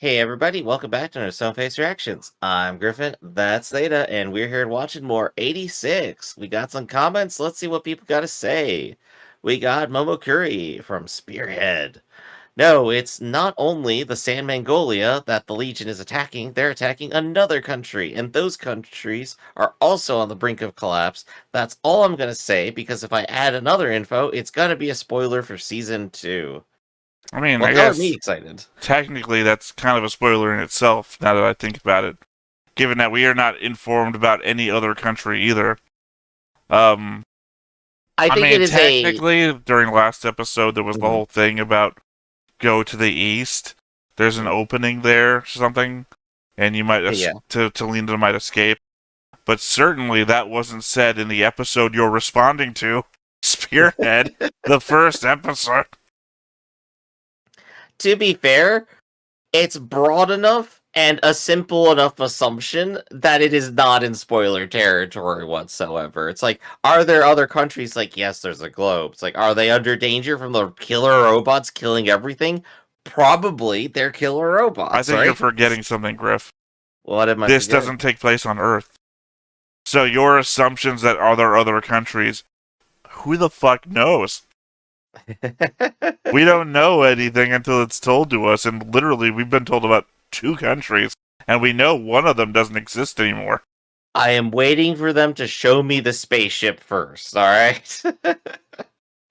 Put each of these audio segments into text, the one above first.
Hey everybody, welcome back to our Stoneface Reactions. I'm Griffin, that's Theta, and we're here watching more 86. We got some comments, let's see what people got to say. We got Momokuri from Spearhead. No, it's not only the San Mongolia that the Legion is attacking, they're attacking another country, and those countries are also on the brink of collapse. That's all I'm gonna say, because if I add another info, it's gonna be a spoiler for Season 2. I mean, Well, I color me guess excited. technically that's kind of a spoiler in itself, now that I think about it. Given that we are not informed about any other country either. Um, I I think it mean, is a... technically, during last episode, there was the Mhm. whole thing about go to the east. There's an opening there or something, and you might, Yeah. Talina might escape. But certainly that wasn't said in the episode you're responding to, Spearhead, the first episode. To be fair, it's broad enough and a simple enough assumption that it is not in spoiler territory whatsoever. It's like, are there other countries? Like, yes, there's a globe. It's like, are they under danger from the killer robots killing everything? Probably they're killer I robots, think you're right? forgetting something, Griff. What am I This forgetting? doesn't take place on Earth. So your assumptions that are there other countries, who the fuck knows? We don't know anything until it's told to us, and literally we've been told about two countries, and we know one of them doesn't exist anymore. I am waiting for them to show me the spaceship first, alright?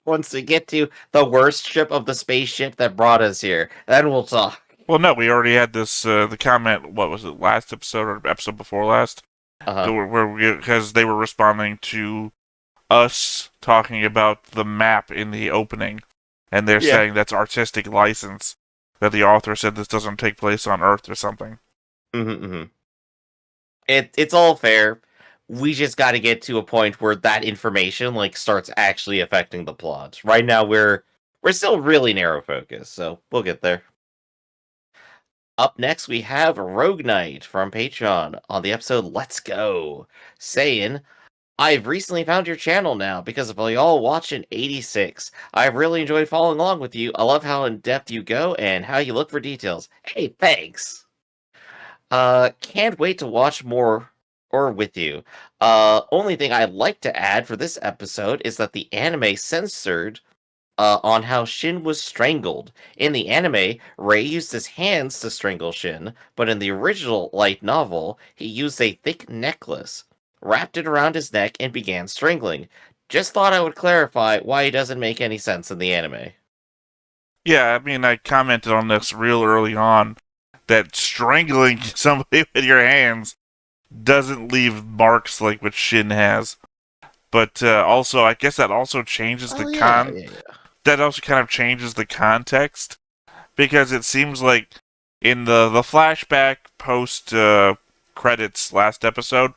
Once we get to the worst ship of the spaceship that brought us here, then we'll talk. Well, no, we already had this, the comment, what was it, last episode or episode before last? Uh-huh. Because they were responding to us talking about the map in the opening, and they're Yeah. saying that's artistic license, that the author said this doesn't take place on Earth or something. Mm-hmm. It's all fair. We just got to get to a point where that information like starts actually affecting the plot. Right now we're still really narrow focused, so we'll get there. Up next we have Rogue Knight from Patreon on the episode Let's Go, saying, I've recently found your channel now because of y'all watching 86. I've really enjoyed following along with you. I love how in depth you go and how you look for details. Hey, thanks. Can't wait to watch more or with you. Only thing I'd like to add for this episode is that the anime censored on how Shin was strangled. In the anime, Rei used his hands to strangle Shin, but in the original light novel, he used a thick necklace, wrapped it around his neck, and began strangling. Just thought I would clarify why it doesn't make any sense in the anime. Yeah, I mean, I commented on this real early on that strangling somebody with your hands doesn't leave marks like what Shin has. But also, I guess that also changes the Oh yeah, yeah, yeah. that also kind of changes the context because it seems like in the flashback post credits last episode,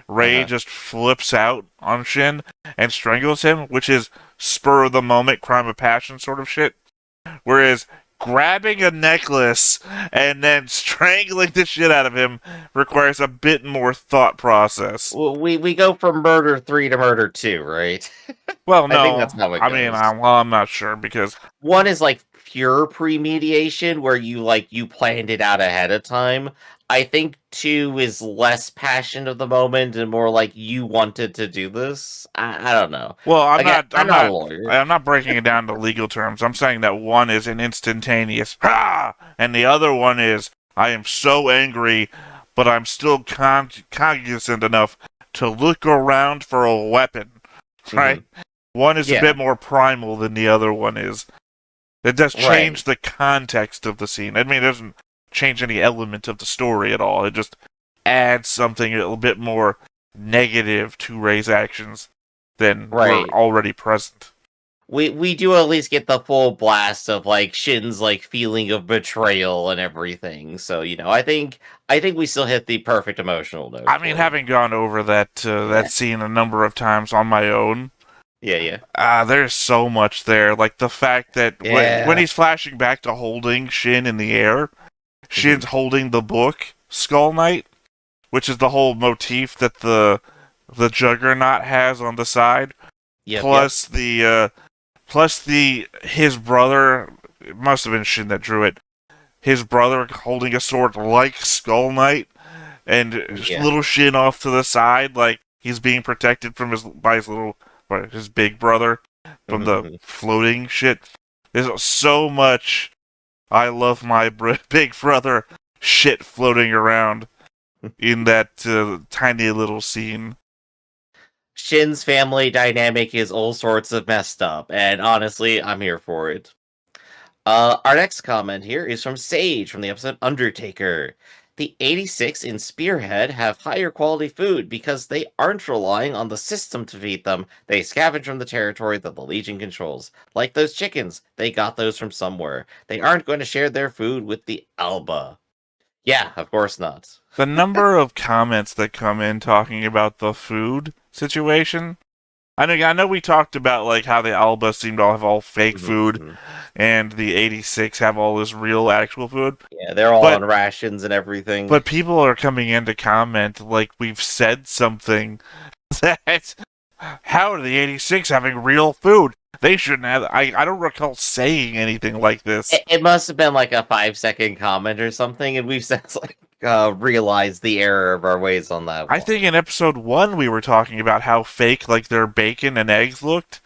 Ray Uh-huh. just flips out on Shin and strangles him, which is spur of the moment crime of passion sort of shit. Whereas grabbing a necklace and then strangling the shit out of him requires a bit more thought process. Well, we go from murder 3 to murder 2, right? Well, I think no, that's how it I mean, goes. I'm not sure because One is like pure premediation where you planned it out ahead of time. I think 2 is less passion of the moment and more like you wanted to do this. I don't know. well, Again, I'm not a lawyer. I'm not breaking it down to legal terms. I'm saying that one is an instantaneous ha, and the other one is I am so angry, but I'm still cognizant enough to look around for a weapon. Right? Hmm. One is a Yeah, bit more primal than the other one is. It does right. change the context of the scene. I mean, it doesn't change any element of the story at all. It just adds something a little bit more negative to Ray's actions than were Right. already present. We do at least get the full blast of like Shin's like feeling of betrayal and everything. So, I think we still hit the perfect emotional note I mean, for him. having gone over that Yeah. scene a number of times on my own, Yeah, yeah. there's so much there. Like the fact that when Yeah. he's flashing back to holding Shin in the air, Hmm. Shin's holding the book Skull Knight, which is the whole motif that the Juggernaut has on the side. Yep, yep. Plus the his brother, it must have been Shin that drew it. his brother holding a sword like Skull Knight, and just Yeah. little Shin off to the side, like he's being protected from his big brother from the floating shit. There's so much I love my big brother shit floating around in that tiny little scene. Shin's family dynamic is all sorts of messed up, and honestly, I'm here for it. Our next comment here is from Sage from the episode Undertaker. The 86 in Spearhead have higher quality food because they aren't relying on the system to feed them. They scavenge from the territory that the Legion controls. Like those chickens, they got those from somewhere. They aren't going to share their food with the Alba. Yeah, of course not. The number of comments that come in talking about the food situation. I know we talked about like how the Alba seemed to have all fake food, and the 86 have all this real actual food. Yeah, they're all on rations and everything. But people are coming in to comment like we've said something that how are the 86 having real food? They shouldn't have. I don't recall saying anything like this. It must have been like a 5-second comment or something, and we've since like realized the error of our ways on that one. I think in episode 1 we were talking about how fake like their bacon and eggs looked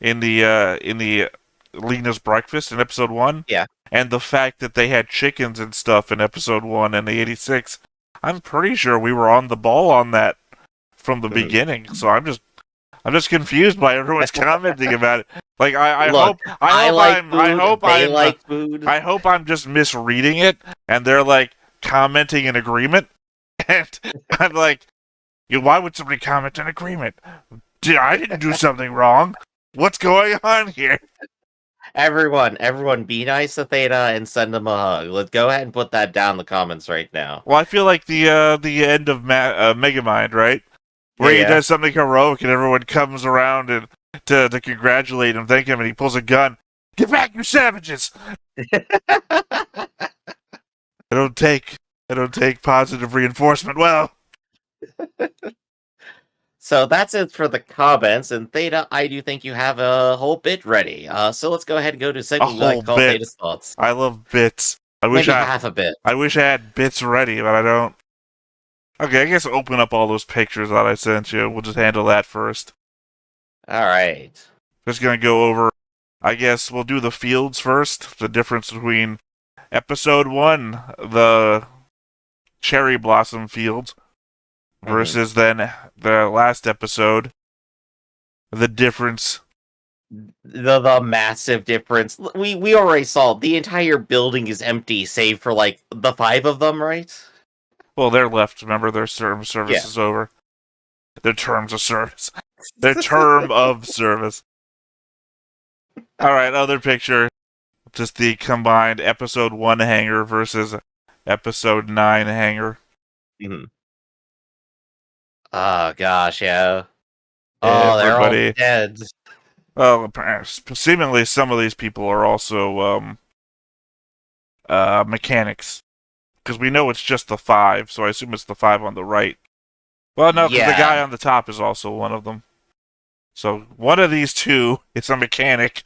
in the Lena's breakfast in episode 1. Yeah. And the fact that they had chickens and stuff in episode 1 and the 86. I'm pretty sure we were on the ball on that from the beginning. So I'm just confused by everyone's commenting about it. Like I hope I'm just misreading it, and they're like commenting in agreement, and I'm like, why would somebody comment in agreement? I didn't do something wrong. What's going on here? Everyone, be nice to Theta and send them a hug. Let's go ahead and put that down in the comments right now. Well, I feel like the end of Megamind, right? Where he does something heroic and everyone comes around and to congratulate him, thank him, and he pulls a gun. Get back, you savages! I don't take positive reinforcement well. So that's it for the comments, and Theta, I do think you have a whole bit ready. So let's go ahead and go to segment we like to call Theta's Thoughts. I love bits. Maybe half a bit. I wish I had bits ready, but I don't. Okay, I guess open up all those pictures that I sent you. We'll just handle that first. Alright. Just gonna go over, I guess we'll do the fields first. The difference between episode 1, the cherry blossom field, versus then the last episode, the difference. The massive difference. We already saw the entire building is empty, save for like the 5 of them, right? Well, they're left. Remember, their term of service is over. Their terms of service. Their term of service. Alright, other picture. Just the combined episode 1 hangar versus episode 9 hangar. Oh, gosh, yeah. Oh, they're all dead. Well, seemingly some of these people are also mechanics. Because we know it's just the 5, so I assume it's the 5 on the right. Well, no, because the guy on the top is also one of them. So one of these two is a mechanic.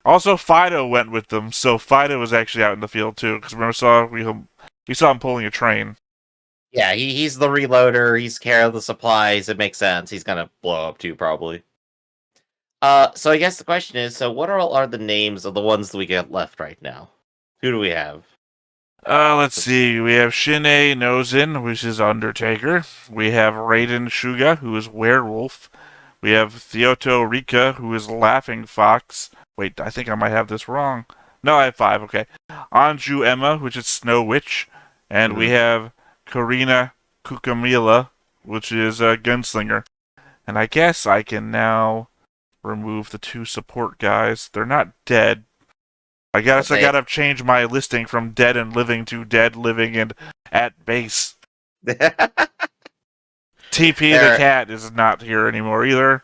Also, Fido went with them, so Fido was actually out in the field too. Because we saw him pulling a train. Yeah, he's the reloader. He's care of the supplies. It makes sense. He's gonna blow up too, probably. So I guess the question is: so what are the names of the ones that we get left right now? Who do we have? Let's see. We have Shine Nozin, which is Undertaker. We have Raiden Shuga, who is Werewolf. We have Theoto Rika, who is Laughing Fox. Wait, I think I might have this wrong. No, I have 5, okay. Anju Emma, which is Snow Witch. And we have Karina Kukamila, which is a Gunslinger. And I guess I can now remove the 2 support guys. They're not dead. I guess I gotta change my listing from dead and living to dead, living, and at base. TP the cat is not here anymore either.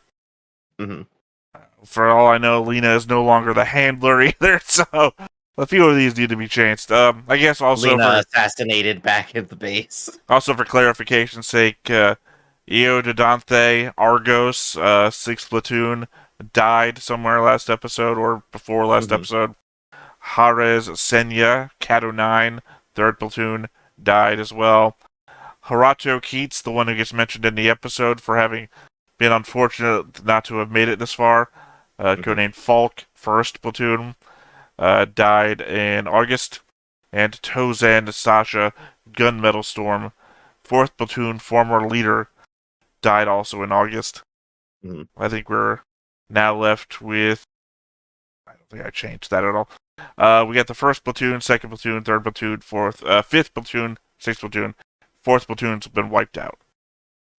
For all I know, Lena is no longer the handler either, so a few of these need to be changed. I guess also Lena assassinated back at the base. Also for clarification's sake, Io Dodanthe, Argos, 6th Platoon, died somewhere last episode or before last episode. Jarez Senya, Cato 9, 3rd Platoon, died as well. Horatio Keats, the one who gets mentioned in the episode for having been unfortunate not to have made it this far, codenamed Falk, 1st Platoon, died in August. And Tozan Sasha, Gunmetal Storm, 4th Platoon, former leader, died also in August. I think we're now left with... I don't think I changed that at all. We got the 1st Platoon, 2nd Platoon, 3rd Platoon, 5th Platoon, 6th Platoon. 4th Platoon's been wiped out.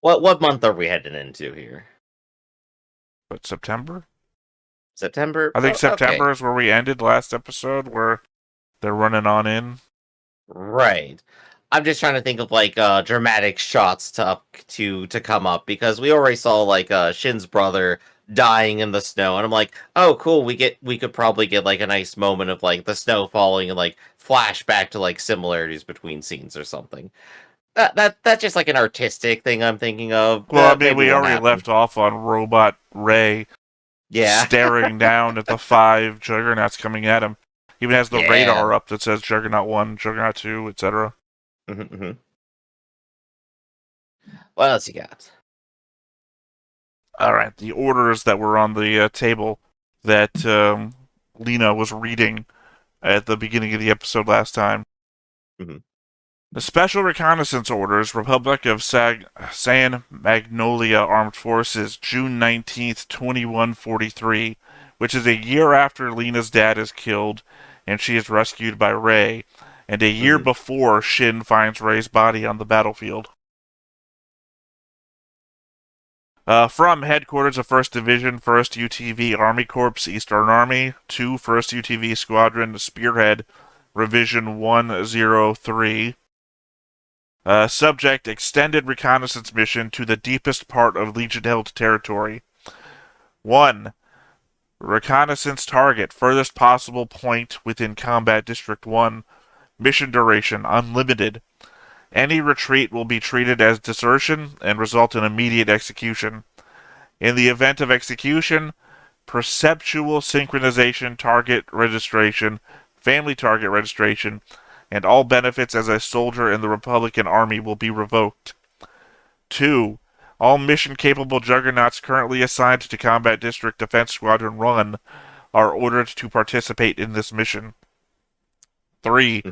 What month are we heading into here? But September? September? I think September Okay. is where we ended last episode, where they're running on in. Right. I'm just trying to think of like dramatic shots to come up because we already saw like Shin's brother dying in the snow, and I'm like, oh cool, we could probably get like a nice moment of like the snow falling and like flashback to like similarities between scenes or something. That's just like an artistic thing I'm thinking of. Well, I mean, Maybe we won't already happen. left off on Robot Ray Yeah. staring down at the 5 Juggernauts coming at him. Even has the Yeah. radar up that says Juggernaut 1, Juggernaut 2, etc. Mm-hmm. What else you got? Alright, the orders that were on the table that Lena was reading at the beginning of the episode last time. Mm-hmm. The Special Reconnaissance Orders, Republic of San Magnolia Armed Forces, June 19th, 2143, which is a year after Lena's dad is killed and she is rescued by Ray, and a year before Shin finds Ray's body on the battlefield. From Headquarters of 1st Division, 1st UTV Army Corps, Eastern Army, to 1st UTV Squadron, Spearhead, Revision 103. Subject, extended reconnaissance mission to the deepest part of Legion-held territory. 1. Reconnaissance target, furthest possible point within Combat District 1. Mission duration, unlimited. Any retreat will be treated as desertion and result in immediate execution. In the event of execution, perceptual synchronization target registration, family target registration, and all benefits as a soldier in the Republican Army will be revoked. 2. All mission-capable juggernauts currently assigned to Combat District Defense Squadron 1 are ordered to participate in this mission. 3.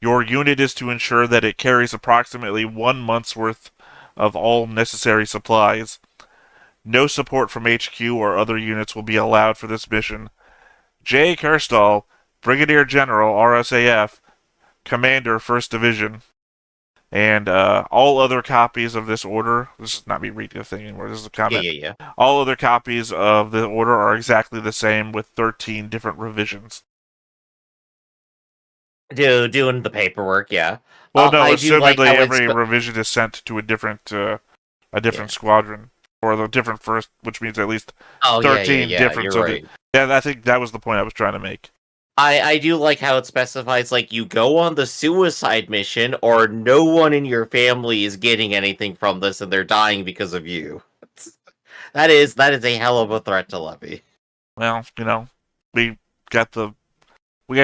Your unit is to ensure that it carries approximately 1 month's worth of all necessary supplies. No support from HQ or other units will be allowed for this mission. J. Kerstall, Brigadier General, RSAF, Commander, 1st Division. And all other copies of this order, this is not me reading the thing anymore, this is a comment. Yeah. All other copies of the order are exactly the same with 13 different revisions. Doing the paperwork, yeah. Well, no, I do like assumedly how every revision is sent to a different squadron. Or the different first, which means at least 13 yeah. different. You're So right. I think that was the point I was trying to make. I do like how it specifies like you go on the suicide mission or no one in your family is getting anything from this and they're dying because of you. That is a hell of a threat to levy. Well, we got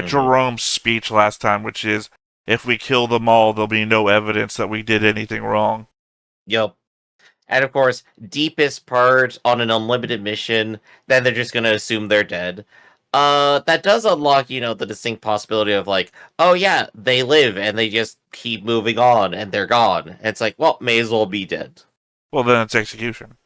Jerome's speech last time, which is, if we kill them all, there'll be no evidence that we did anything wrong. Yep. And of course, deepest part on an unlimited mission, then they're just gonna assume they're dead. That does unlock, the distinct possibility of like, oh yeah, they live and they just keep moving on and they're gone. And it's like, well, may as well be dead. Well, then it's execution.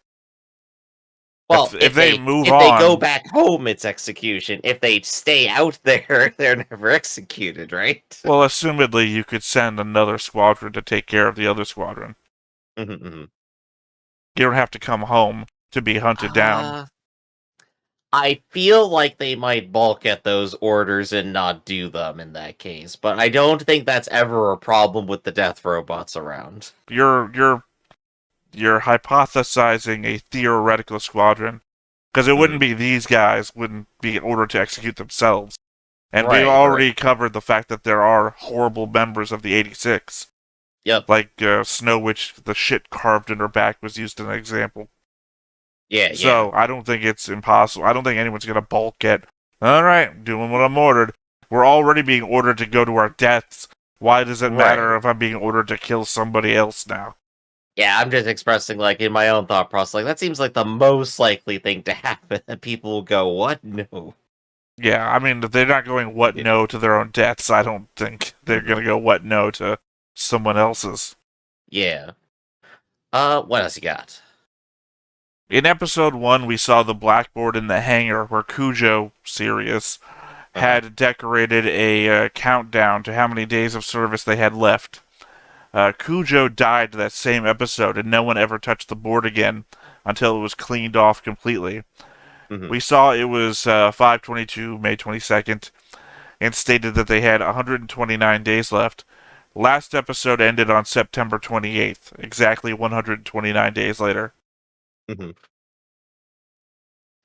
Well, if they move if they go on, back home, it's execution. If they stay out there, they're never executed, right? well, assumedly you could send another squadron to take care of the other squadron. You don't have to come home to be hunted down. I feel like they might balk at those orders and not do them in that case, but I don't think that's ever a problem with the death robots around. You're hypothesizing a theoretical squadron, because it wouldn't be these guys wouldn't be ordered to execute themselves. And we've already covered the fact that there are horrible members of the 86. Yep. Like Snow Witch, the shit carved in her back was used as an example. Yeah, So I don't think it's impossible. I don't think anyone's going to balk at, all right, doing what I'm ordered. We're already being ordered to go to our deaths. Why does it matter Right. if I'm being ordered to kill somebody else now? Yeah, I'm just expressing, like, in my own thought process, like, that seems like the most likely thing to happen, that people will go, "What? No." Yeah, I mean, they're not going what Yeah. no to their own deaths. I don't think they're Mhm. going to go what no to someone else's. Yeah. What else you got? In episode 1, we saw the blackboard in the hangar where Cujo, Sirius, Uh-huh. had decorated a countdown to how many days of service they had left. Cujo died that same episode, and no one ever touched the board again until it was cleaned off completely. Mhm. We saw it was 5/22, May 22nd, and stated that they had 129 days left. Last episode ended on September 28th, exactly 129 days later. Mhm.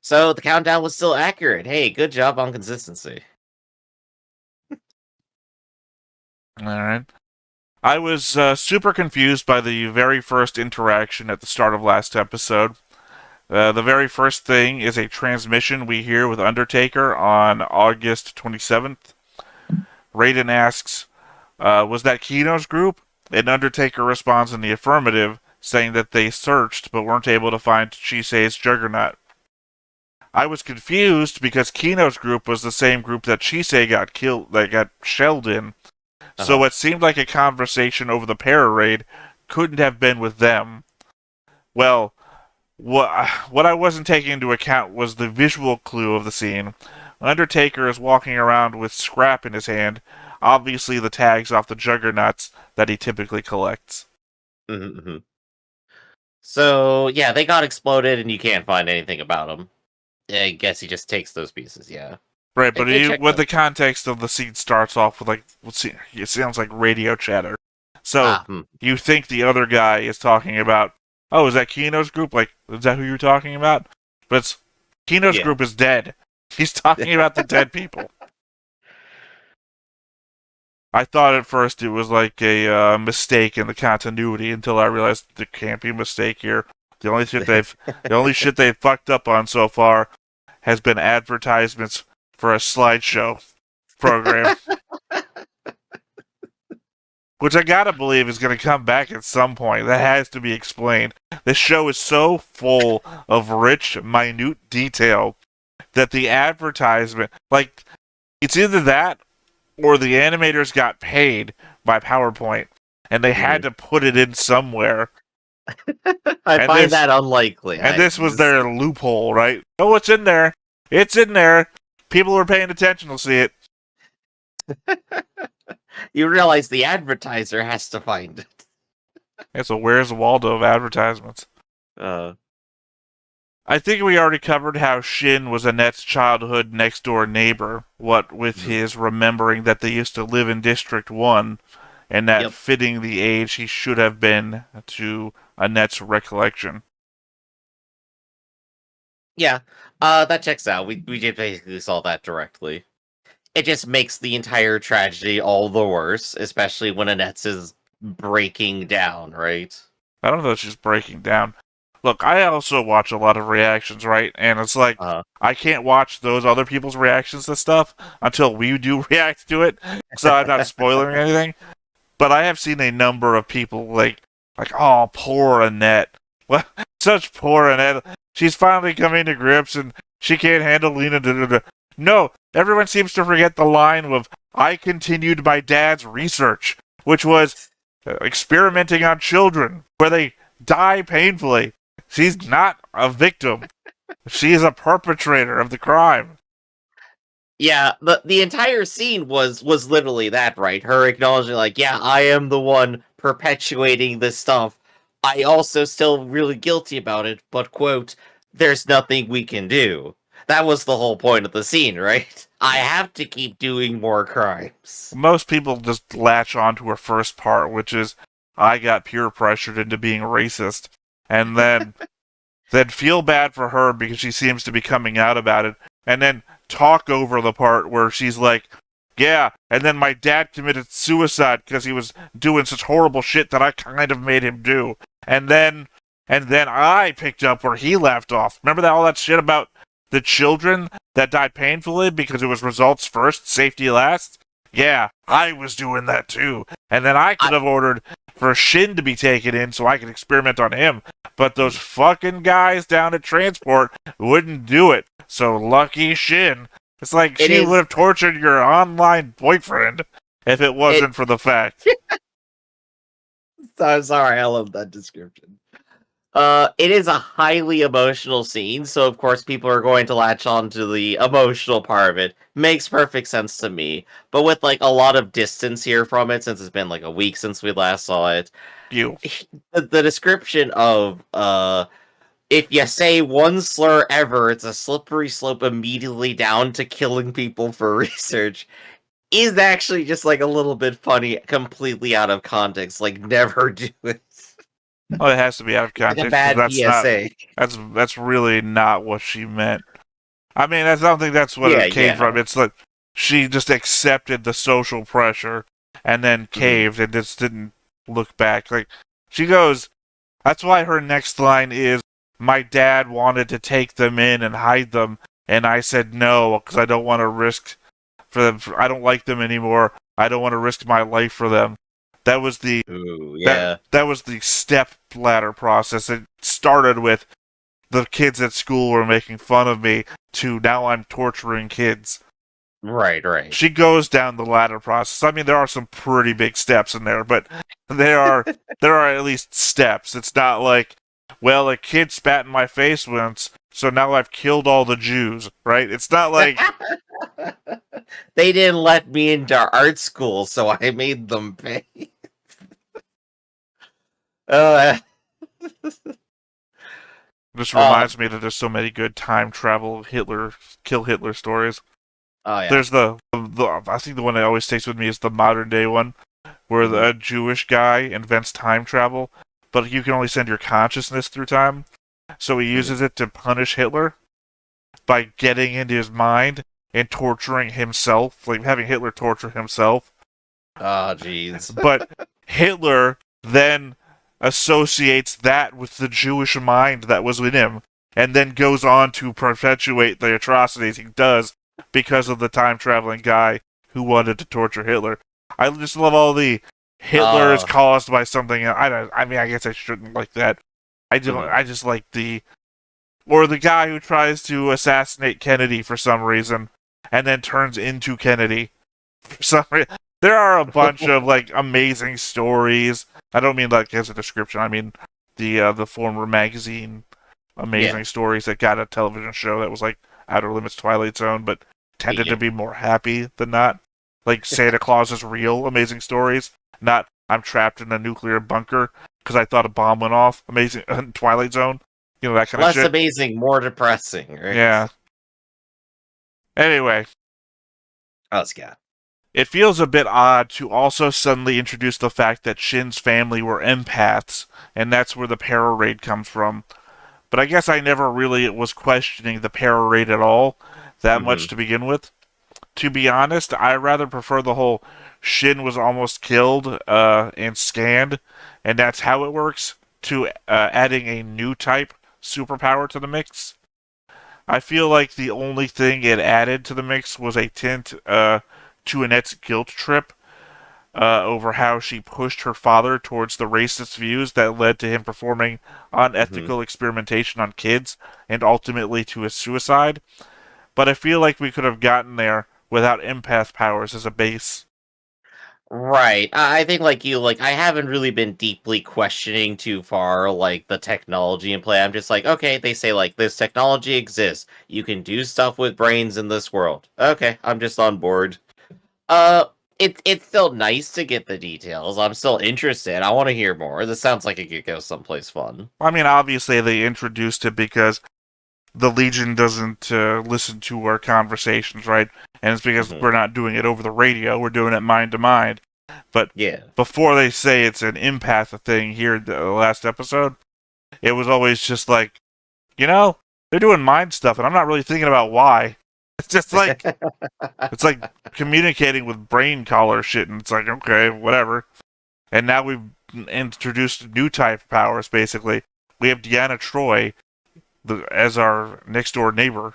So, the countdown was still accurate. Hey, good job on consistency. Alright. I was super confused by the very first interaction at the start of last episode. The very first thing is a transmission we hear with Undertaker on August 27th. Raiden asks, was that Kino's group? And Undertaker responds in the affirmative, saying that they searched but weren't able to find Chisei's Juggernaut. I was confused because Kino's group was the same group that Chisei got killed, that got shelled in. So Uh-huh. what seemed like a conversation over the para raid couldn't have been with them. Well, what I wasn't taking into account was the visual clue of the scene. Undertaker is walking around with scrap in his hand, obviously the tags off the juggernauts that he typically collects. Mhm, mhm. So, yeah, they got exploded and you can't find anything about them. I guess he just takes those pieces, yeah. Right, but It checks with out. the context of the scene starts off with like, it sounds like radio chatter. So Ah, hmm. you think the other guy is talking about, oh, is that Kino's group? Like, is that who you're talking about? But it's Kino's Yeah. group is dead. He's talking about the dead people. I thought at first it was like a mistake in the continuity until I realized there can't be a mistake here. The only shit they've fucked up on so far has been advertisements for a slideshow program, which I gotta believe is gonna come back at some point. That has to be explained. This show is so full of rich, minute detail that the advertisement, like, it's either that or the animators got paid by PowerPoint and they had Mhm. to put it in somewhere. I And find this that unlikely. and this was their loophole, right? Oh, it's in there. It's in there. People who are paying attention will see it. You realize the advertiser has to find it. And so where's Waldo of advertisements? Uh, I think we already covered how Shin was Annette's childhood next door neighbor, what with mhm. his remembering that they used to live in District 1, and that Yep. fitting the age he should have been to Annette's recollection. Yeah. That checks out. We just basically saw that directly. It just makes the entire tragedy all the worse, especially when Annette's is breaking down, right? I don't know if she's breaking down. Look, I also watch a lot of reactions, right? And it's like, Uh, I can't watch those other people's reactions to stuff until we do react to it, so I'm not spoiling anything. But I have seen a number of people like, oh, poor Annette. What? Such poor Annette. She's finally coming to grips and she can't handle Lena. Da, da, da. No, everyone seems to forget the line of, I continued my dad's research, which was experimenting on children where they die painfully. She's not a victim. She is a perpetrator of the crime. yeah, the entire scene was literally that, right? Her acknowledging, like, yeah, I am the one perpetuating this stuff. I also still really guilty about it, but quote, there's nothing we can do. That was the whole point of the scene, right? I have to keep doing more crimes. Most people just latch on to her first part, which is, I got peer pressured into being racist, and then feel bad for her because she seems to be coming out about it, and then talk over the part where she's like, yeah, and then my dad committed suicide because he was doing such horrible shit that I kind of made him do. And then I picked up where he left off. Remember that all that shit about the children that died painfully because it was results first, safety last. Yeah, I was doing that too. And then I could have ordered for Shin to be taken in so I could experiment on him. But those fucking guys down at Transport wouldn't do it. So lucky Shin. It's like It she would is. have tortured your online boyfriend if it wasn't for the fact. I'm sorry, I love that description. It is a highly emotional scene, so of course people are going to latch on to the emotional part of it. Makes perfect sense to me. But with like a lot of distance here from it, since it's been like a week since we last saw it, You. the description of if you say one slur ever, it's a slippery slope immediately down to killing people for research is actually just like a little bit funny, completely out of context. Like never do it. Oh, it has to be out of Like a context because bad PSA. that's really not what she meant. I mean, I don't think that's what Yeah, it came yeah. from. It's like she just accepted the social pressure and then caved and just didn't look back. Like she goes, that's why her next line is, "My dad wanted to take them in and hide them, and I said no because I don't want to risk for them. I don't like them anymore. I don't want to risk my life for them." That was the Ooh, that yeah. that was the step ladder process. It started with the kids at school were making fun of me to now I'm torturing kids. Right, right. She goes down the ladder process. I mean, there are some pretty big steps in there, but there are at least steps. It's not like, well, a kid spat in my face once, so now I've killed all the Jews, right? It's not like They didn't let me into art school, so I made them pay. Uh, this oh, reminds me that there's so many good time travel kill Hitler stories. oh yeah. There's the I think the one that always sticks with me is the modern day one where Mhm, the Jewish guy invents time travel, but you can only send your consciousness through time. So he mhm. uses it to punish Hitler by getting into his mind and torturing himself, like having Hitler torture himself. Oh, jeez. But Hitler then associates that with the Jewish mind that was in him, and then goes on to perpetuate the atrocities he does because of the time traveling guy who wanted to torture Hitler. I just love all the Hitler is Oh, caused by something. I don't. I mean, I guess I shouldn't like that. I don't. mhm. I just like the guy who tries to assassinate Kennedy for some reason, and then turns into Kennedy for some reason. There are a bunch of like amazing stories. I don't mean like as a description. I mean the former magazine Yeah, amazing stories that got a television show that was like Outer Limits Twilight Zone, but tended to yeah. be more happy than not. Like Santa Claus is real, amazing stories. Not I'm trapped in a nuclear bunker because I thought a bomb went off. Amazing Twilight Zone. You know that kind of Less shit. amazing, more depressing, right? Yeah. Anyway, Oh, Scott. it feels a bit odd to also suddenly introduce the fact that Shin's family were empaths, and that's where the para raid comes from. But I guess I never really was questioning the para raid at all that Hmm. much to begin with. To be honest, I rather prefer the whole Shin was almost killed and scanned, and that's how it works, to adding a new type superpower to the mix. I feel like the only thing it added to the mix was a tint to Annette's guilt trip over how she pushed her father towards the racist views that led to him performing Hmm. unethical experimentation on kids and ultimately to his suicide. But I feel like we could have gotten there without empath powers as a base. Right. I think like you, like I haven't really been deeply questioning too far like the technology in play. I'm just like, okay, they say like this technology exists. You can do stuff with brains in this world. Okay, I'm just on board. Uh it's still nice to get the details. I'm still interested. I want to hear more. This sounds like it could go someplace fun. I mean, obviously they introduced it because the Legion doesn't listen to our conversations, right? And it's because Hmm. we're not doing it over the radio, we're doing it mind to mind. But Yeah. before they say it's an empath thing here in the last episode, it was always just like, you know, they're doing mind stuff, and I'm not really thinking about why. It's just like it's like communicating with brain collar shit, and it's like okay, whatever. And now we've introduced new type of powers. Basically, we have Deanna Troy as our next door neighbor.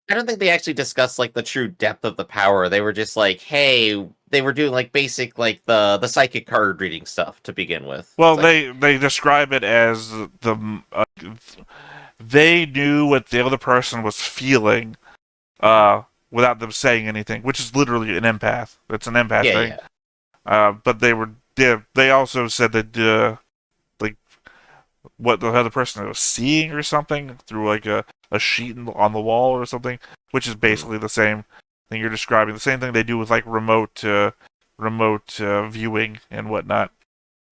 I don't think they actually discussed like the true depth of the power. They were just like, hey, they were doing like basic like the psychic card reading stuff to begin with. It's Well, like, they describe it as they knew what the other person was feeling mhm. without them saying anything, which is literally an empath. It's an empath Yeah, thing. yeah. But they also said that like what the other person was seeing or something through like a sheet on the wall or something, which is Mhm. basically the same thing you're describing. The same thing they do with like remote viewing and whatnot.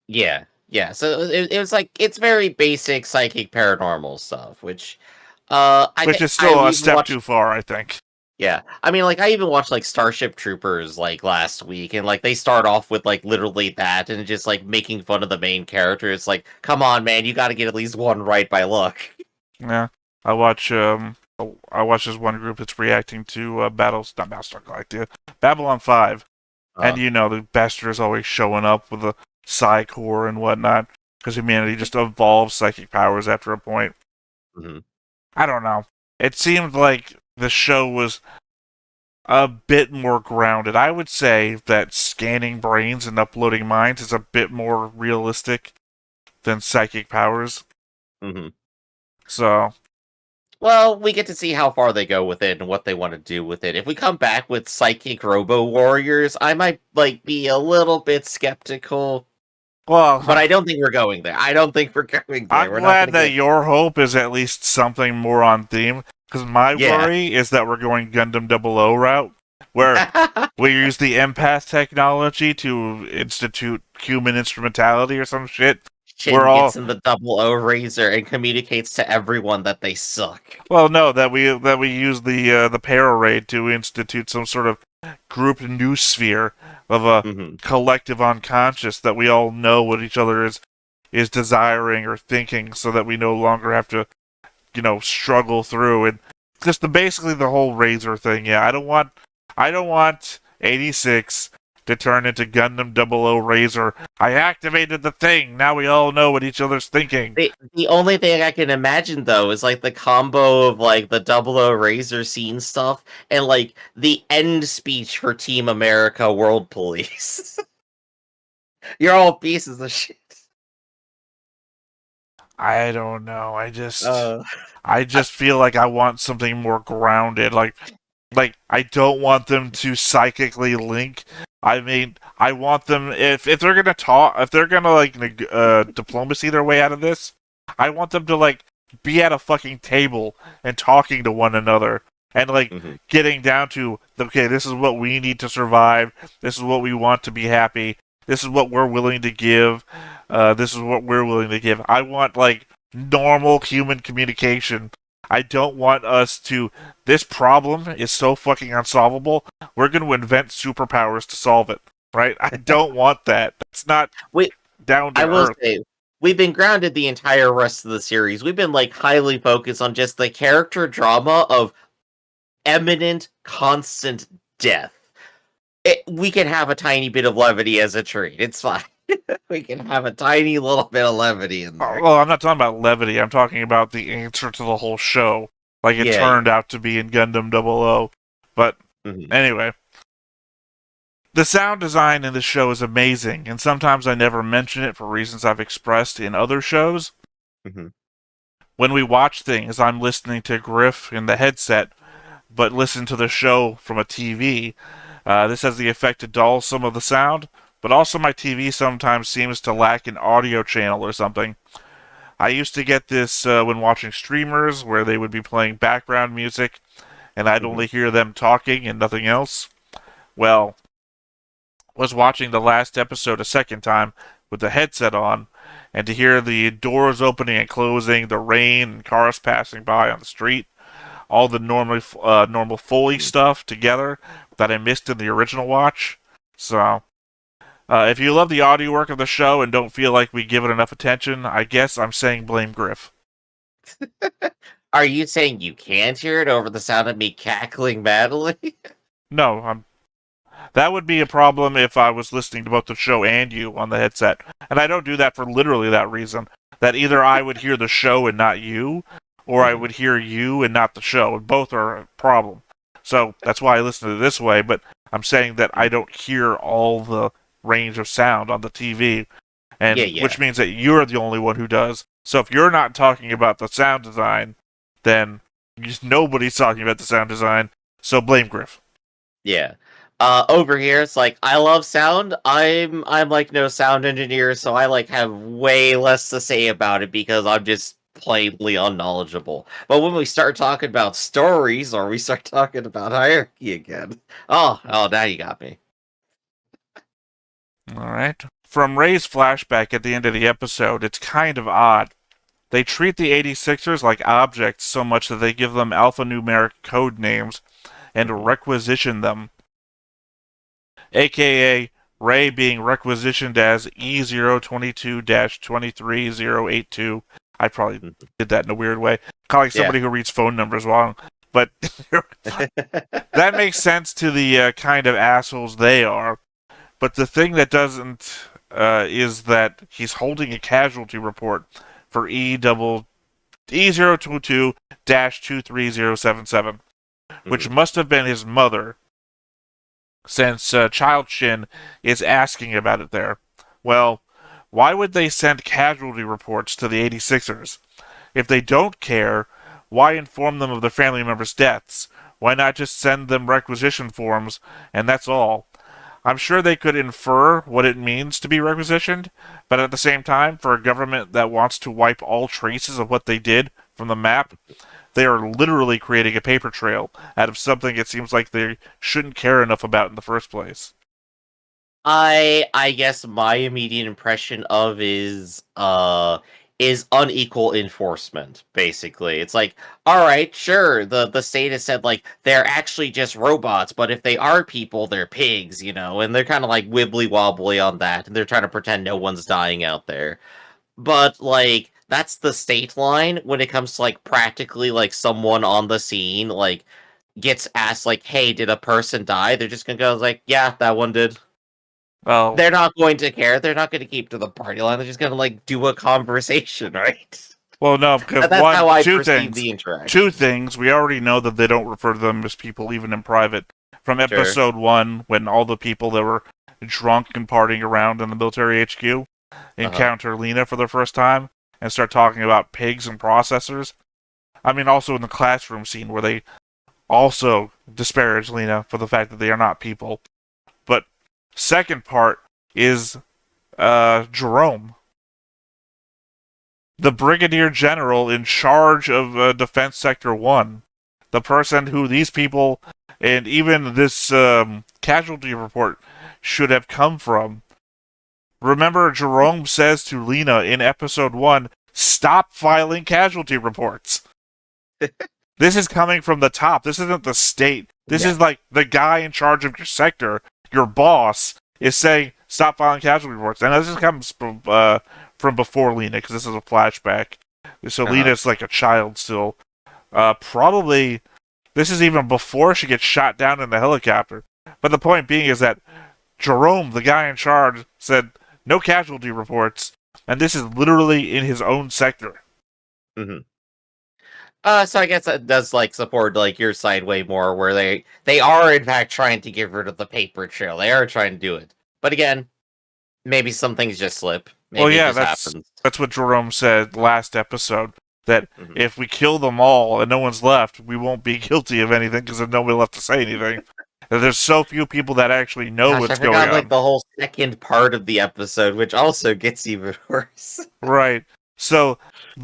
Yeah, yeah. So it was like it's very basic psychic paranormal stuff, which Which is I still a even step watched. too far, I think. Yeah, I mean, like I even watched like Starship Troopers like last week, and like they start off with like literally that, and just like making fun of the main character. It's like, come on, man, you got to get at least one right by luck. Yeah, I watch I watch this one group that's reacting to Battles not Battlestar Galactica, Babylon 5, and Uh, you know the bastard is always showing up with a psi core and whatnot because humanity just evolves psychic powers after a point. mhm. I don't know. It seemed like the show was a bit more grounded. I would say that scanning brains and uploading minds is a bit more realistic than psychic powers. Mhm. So, Well, we get to see how far they go with it and what they want to do with it. If we come back with psychic robo warriors, I might like be a little bit skeptical, but well, I don't think we're going there. I don't think we're going there. I'm We're not going glad to that get. your hope is at least something more on theme. Because my Yeah. worry is that we're going Gundam 00 route, where we use the empath technology to institute human instrumentality or some shit. We're Shin all gets in the double O razor and communicates to everyone that they suck. well, no, that we use the para raid to institute some sort of group noosphere of a Hmm. collective unconscious that we all know what each other is desiring or thinking, so that we no longer have to struggle through and just basically the whole razor thing. Yeah, I don't want 86 to turn into Gundam 00 Razor. I activated the thing. Now we all know what each other's thinking. The only thing I can imagine though is like the combo of like the double O razor scene stuff and like the end speech for Team America World Police. You're all pieces of shit. I don't know. I just Uh, I I, just feel like I want something more grounded. Like I don't want them to psychically link. I mean, I want them if they're gonna talk, if they're gonna like diplomacy their way out of this, I want them to like be at a fucking table and talking to one another and like mhm. getting down to okay, this is what we need to survive. This is what we want to be happy. This is what we're willing to give. This is what we're willing to give. I want like normal human communication. I don't want us to. This problem is so fucking unsolvable. We're going to invent superpowers to solve it, right? I don't want that. That's not We down to I will earth. say we've been grounded the entire rest of the series. We've been like highly focused on just the character drama of imminent, constant death. We can have a tiny bit of levity as a treat. It's fine. We can have a tiny little bit of levity in there. Well, I'm not talking about levity. I'm talking about the answer to the whole show, like it Yeah, yeah. turned out to be in Gundam 00. But Mhm, anyway, the sound design in this show is amazing, and sometimes I never mention it for reasons I've expressed in other shows. mhm, When we watch things, I'm listening to Griff in the headset, but listen to the show from a TV. This has the effect to dull some of the sound, but also my TV sometimes seems to lack an audio channel or something. I used to get this when watching streamers, where they would be playing background music, and I'd mhm, only hear them talking and nothing else. Well, was watching the last episode a second time with the headset on, and to hear the doors opening and closing, the rain, and cars passing by on the street, all the normal Foley mhm. stuff together that I missed in the original watch. So, if you love the audio work of the show and don't feel like we give it enough attention, I guess I'm saying blame Griff. Are you saying you can't hear it over the sound of me cackling madly? No, that would be a problem if I was listening to both the show and you on the headset. And I don't do that for literally that reason. That either I would hear the show and not you, or I would hear you and not the show. And both are a problem. So that's why I listen to it this way, but I'm saying that I don't hear all the range of sound on the TV, Yeah, and yeah. which means that you're the only one who does. So if you're not talking about the sound design, then just nobody's talking about the sound design. So blame Griff. Yeah. Over here, it's like I love sound. I'm like no sound engineer, so I like have way less to say about it because I'm just plainly unknowledgeable. But when we start talking about stories, or we start talking about hierarchy again, oh, now you got me. All right. From Ray's flashback at the end of the episode, it's kind of odd. They treat the 86ers like objects so much that they give them alphanumeric code names and Mhm. requisition them, aka Ray being requisitioned as E022-23082. I probably Mhm. did that in a weird way. Kind of like Yeah. somebody who reads phone numbers wrong. But that makes sense to the kind of assholes they are. But the thing that doesn't is that he's holding a casualty report for E022-23077, which Mhm. must have been his mother, since Child Shin is asking about it there. Well, why would they send casualty reports to the 86ers? If they don't care, why inform them of their family members' deaths? Why not just send them requisition forms and that's all? I'm sure they could infer what it means to be requisitioned, but at the same time, for a government that wants to wipe all traces of what they did from the map, they are literally creating a paper trail out of something it seems like they shouldn't care enough about in the first place. I guess my immediate impression of is unequal enforcement, basically. It's like, all right, sure, the state has said like they're actually just robots, but if they are people, they're pigs, and they're kind of like wibbly wobbly on that, and they're trying to pretend no one's dying out there. But like that's the state line when it comes to like practically like someone on the scene like gets asked like, "Hey, did a person die?" They're just gonna go like, "Yeah, that one did." Well, They're not going to care. They're not going to keep to the party line. They're just going to like do a conversation, right? well, no, because That's how I two perceive things. the Two interaction. things. We already know that they don't refer to them as people, even in private. From Sure. episode 1, when all the people that were drunk and partying around in the military HQ Uh huh. encounter Lena for the first time and start talking about pigs and processors. I mean, also in the classroom scene where they also disparage Lena for the fact that they are not people. But second part is Jerome, the brigadier general in charge of Defense Sector 1, the person who these people and even this casualty report should have come from. Remember, Jerome says to Lena in episode 1, stop filing casualty reports. This is coming from the top. This isn't the state. This Yeah. is like the guy in charge of your sector, your boss, is saying stop filing casualty reports. And this comes from before Lena, because this is a flashback. So Uh huh. Lena's like a child still. Probably this is even before she gets shot down in the helicopter. But the point being is that Jerome, the guy in charge, said no casualty reports, and this is literally in his own sector. hmm so I guess that does like support like your side way more, where they are in fact trying to get rid of the paper trail. They are trying to do it, but again, maybe some things just slip. Well, Maybe it yeah, just happens. that's what Jerome said last episode. That hmm if we kill them all and no one's left, we won't be guilty of anything because there's nobody left to say anything. There's so few people that actually know Gosh, I what's going forgot like on. the whole second part of the episode, which also gets even worse. Right. So,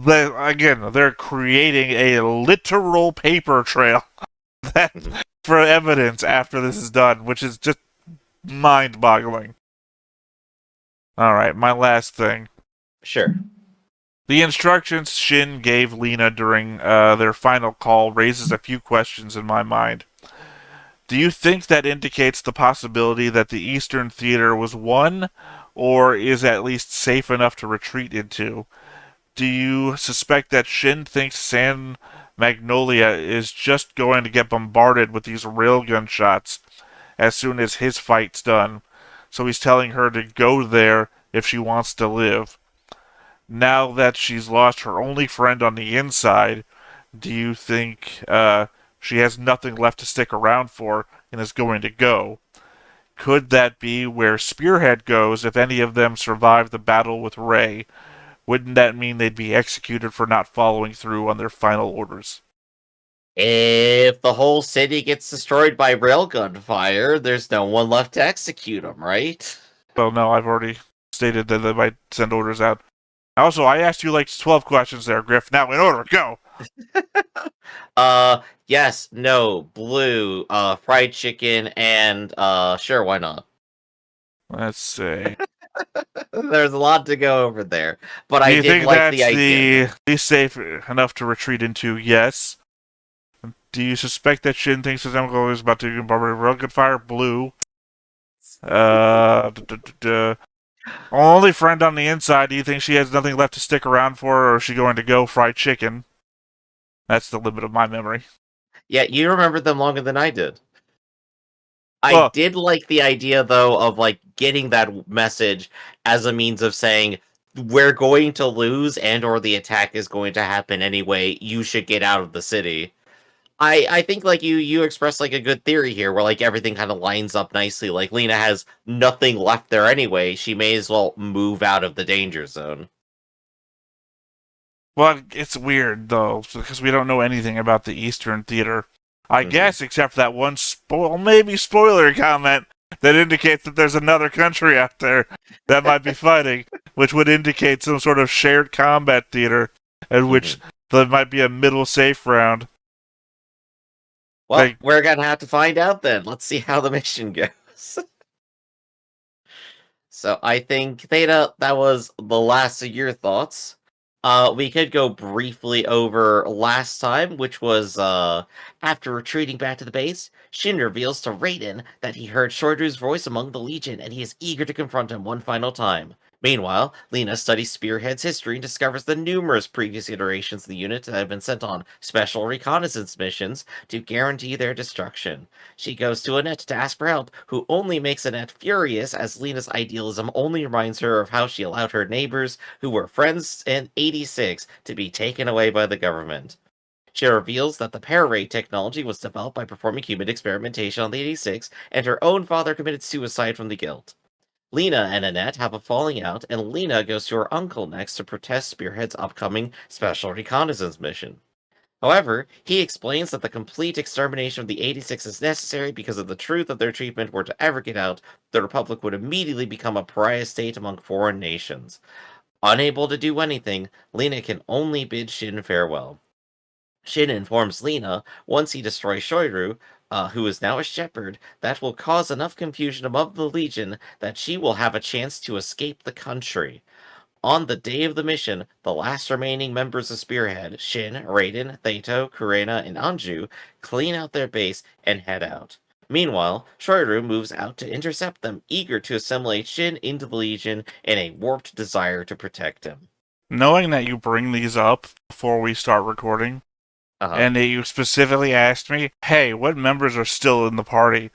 again, they're creating a literal paper trail that Mhm. for evidence after this is done, which is just mind-boggling. All right, my last thing. Sure. The instructions Shin gave Lena during their final call raises a few questions in my mind. Do you think that indicates the possibility that the Eastern Theater was won, or is at least safe enough to retreat into? Do you suspect that Shin thinks San Magnolia is just going to get bombarded with these railgun shots as soon as his fight's done? So he's telling her to go there if she wants to live. Now that she's lost her only friend on the inside, do you think she has nothing left to stick around for and is going to go? Could that be where Spearhead goes if any of them survive the battle with Rey? Wouldn't that mean they'd be executed for not following through on their final orders? If the whole city gets destroyed by railgun fire, there's no one left to execute them, right? Well, no, I've already stated that they might send orders out. Also, I asked you like 12 questions there, Griff. Now, in order, go! Yes, no, blue, fried chicken, and, sure, why not? Let's see. There's a lot to go over there, but Do I you did think like the that's idea, the though. least safe enough to retreat into? Yes. Do you suspect that Shin thinks his uncle is about to bomb a rocket fire? Blue. Only friend on the inside. Do you think she has nothing left to stick around for, or is she going to go fried chicken? That's the limit of my memory. Yeah, you remember them longer than I did. I Well, did like the idea, though, of, like, getting that message as a means of saying, we're going to lose and or the attack is going to happen anyway, you should get out of the city. I think like you expressed like a good theory here where like everything kind of lines up nicely. Like Lena has nothing left there anyway. She may as well move out of the danger zone. well, it's weird though because we don't know anything about the Eastern Theater. I Hmm. guess except for that one maybe spoiler comment that indicates that there's another country out there that might be fighting, which would indicate some sort of shared combat theater in which Hmm. there might be a middle safe round. Well, Like, we're gonna have to find out then. Let's see how the mission goes. So I think Theta, that was the last of your thoughts. We could go briefly over last time, which was after retreating back to the base, Shin reveals to Raiden that he heard Shortru's voice among the Legion and he is eager to confront him one final time. Meanwhile, Lena studies Spearhead's history and discovers the numerous previous iterations of the unit that have been sent on special reconnaissance missions to guarantee their destruction. She goes to Annette to ask for help, who only makes Annette furious as Lena's idealism only reminds her of how she allowed her neighbors, who were friends in '86, to be taken away by the government. She reveals that the para-ray technology was developed by performing human experimentation on the '86, and her own father committed suicide from the guilt. Lena and Annette have a falling out, and Lena goes to her uncle next to protest Spearhead's upcoming special reconnaissance mission. However, he explains that the complete extermination of the '86 is necessary because if the truth of their treatment were to ever get out, the Republic would immediately become a pariah state among foreign nations. Unable to do anything, Lena can only bid Shin farewell. Shin informs Lena, once he destroys Shoiru, who is now a shepherd, that will cause enough confusion among the Legion that she will have a chance to escape the country. On the day of the mission, the last remaining members of Spearhead, Shin, Raiden, Theto, Kurena, and Anju, clean out their base and head out. Meanwhile, Shoiru moves out to intercept them, eager to assimilate Shin into the Legion in a warped desire to protect him. knowing that you bring these up before we start recording, Uh-huh. and that you specifically asked me, hey, what members are still in the party,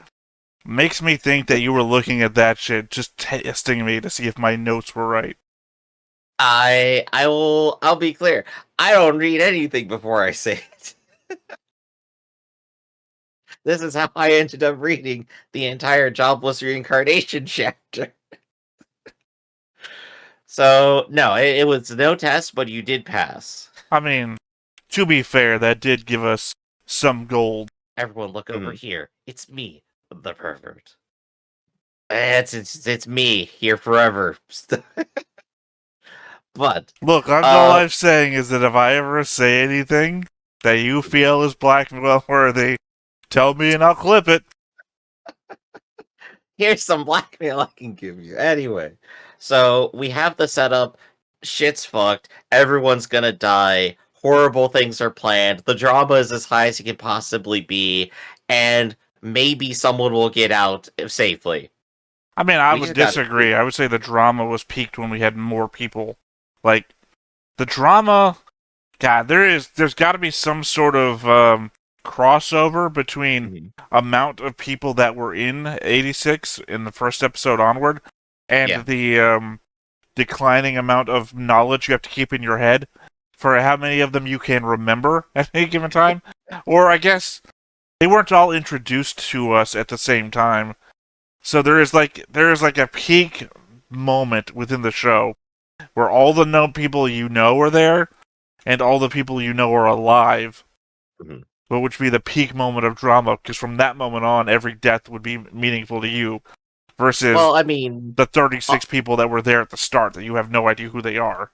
makes me think that you were looking at that shit, just testing me to see if my notes were right. I'll be clear. I don't read anything before I say it. This is how I ended up reading the entire jobless reincarnation chapter. So no, it was no test, but you did pass. I mean, to be fair, that did give us some gold. Everyone look over Hmm. here. It's me, the pervert. It's me here forever. But Look, all uh I'm saying is that if I ever say anything that you feel is blackmail worthy, tell me and I'll clip it. here's some blackmail I can give you. Anyway, so we have the setup. Shit's fucked. Everyone's gonna die. Horrible things are planned. The drama is as high as it can possibly be, and maybe someone will get out safely. I mean, I We would just got disagree. I would say the drama was peaked when we had more people. Like, the drama, God, there's got to be some sort of crossover between Mhm. amount of people that were in '86 in the first episode onward, and Yeah. the declining amount of knowledge you have to keep in your head for how many of them you can remember at any given time. Or I guess they weren't all introduced to us at the same time. So there is like a peak moment within the show where all the known people you know are there, and all the people you know are alive. Mhm. But which would be the peak moment of drama, because from that moment on, every death would be meaningful to you, versus Well, I mean, the 36 people that were there at the start that you have no idea who they are.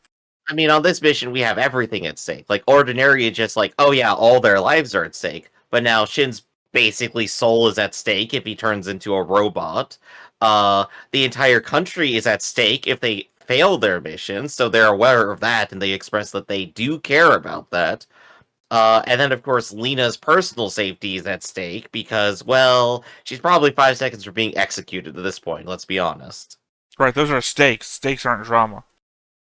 on this mission, we have everything at stake. Like, ordinary, it's just like, oh yeah, all their lives are at stake. But now Shin's basically soul is at stake if he turns into a robot. The entire country is at stake if they fail their mission, so they're aware of that and they express that they do care about that. And then, of course, Lena's personal safety is at stake because, well, she's probably 5 seconds from being executed at this point, let's be honest. Right, those are stakes. Stakes aren't drama.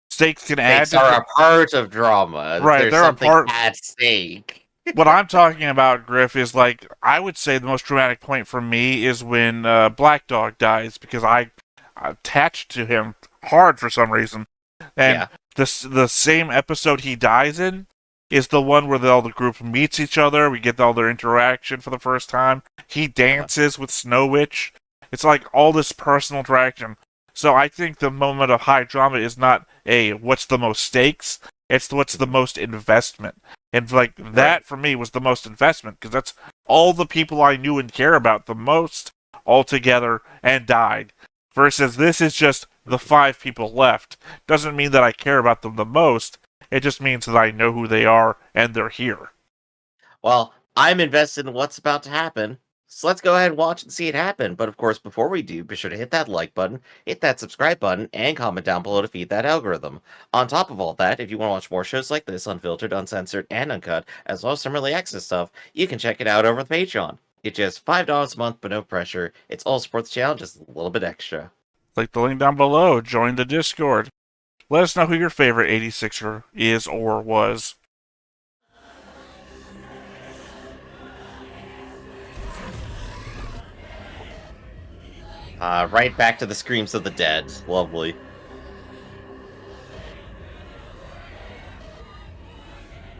Stakes can add Stakes to are a part of drama. right, There's they're a something part. at stake. What I'm talking about, Griff, is like I would say the most dramatic point for me is when Black Dog dies because I attached to him hard for some reason, and Yeah. the same episode he dies in is the one where all the group meets each other. We get all their interaction for the first time. He dances with Snow Witch. It's like all this personal interaction. So I think the moment of high drama is not a what's the most stakes. It's what's the most investment. And like that Right. for me was the most investment because that's all the people I knew and care about the most all together and died. Versus this is just the 5 people left. Doesn't mean that I care about them the most. It just means that I know who they are and they're here. Well, I'm invested in what's about to happen. So let's go ahead and watch and see it happen. But of course, before we do, be sure to hit that like button, hit that subscribe button, and comment down below to feed that algorithm. On top of all that, if you want to watch more shows like this, unfiltered, uncensored, and uncut, as well as some early access stuff, you can check it out over the Patreon. It's just $5 a month, but no pressure. It's all supports the channel, just a little bit extra. Click the link down below. Join the Discord. Let us know who your favorite 86er is or was. Right back to the screams of the dead. Lovely.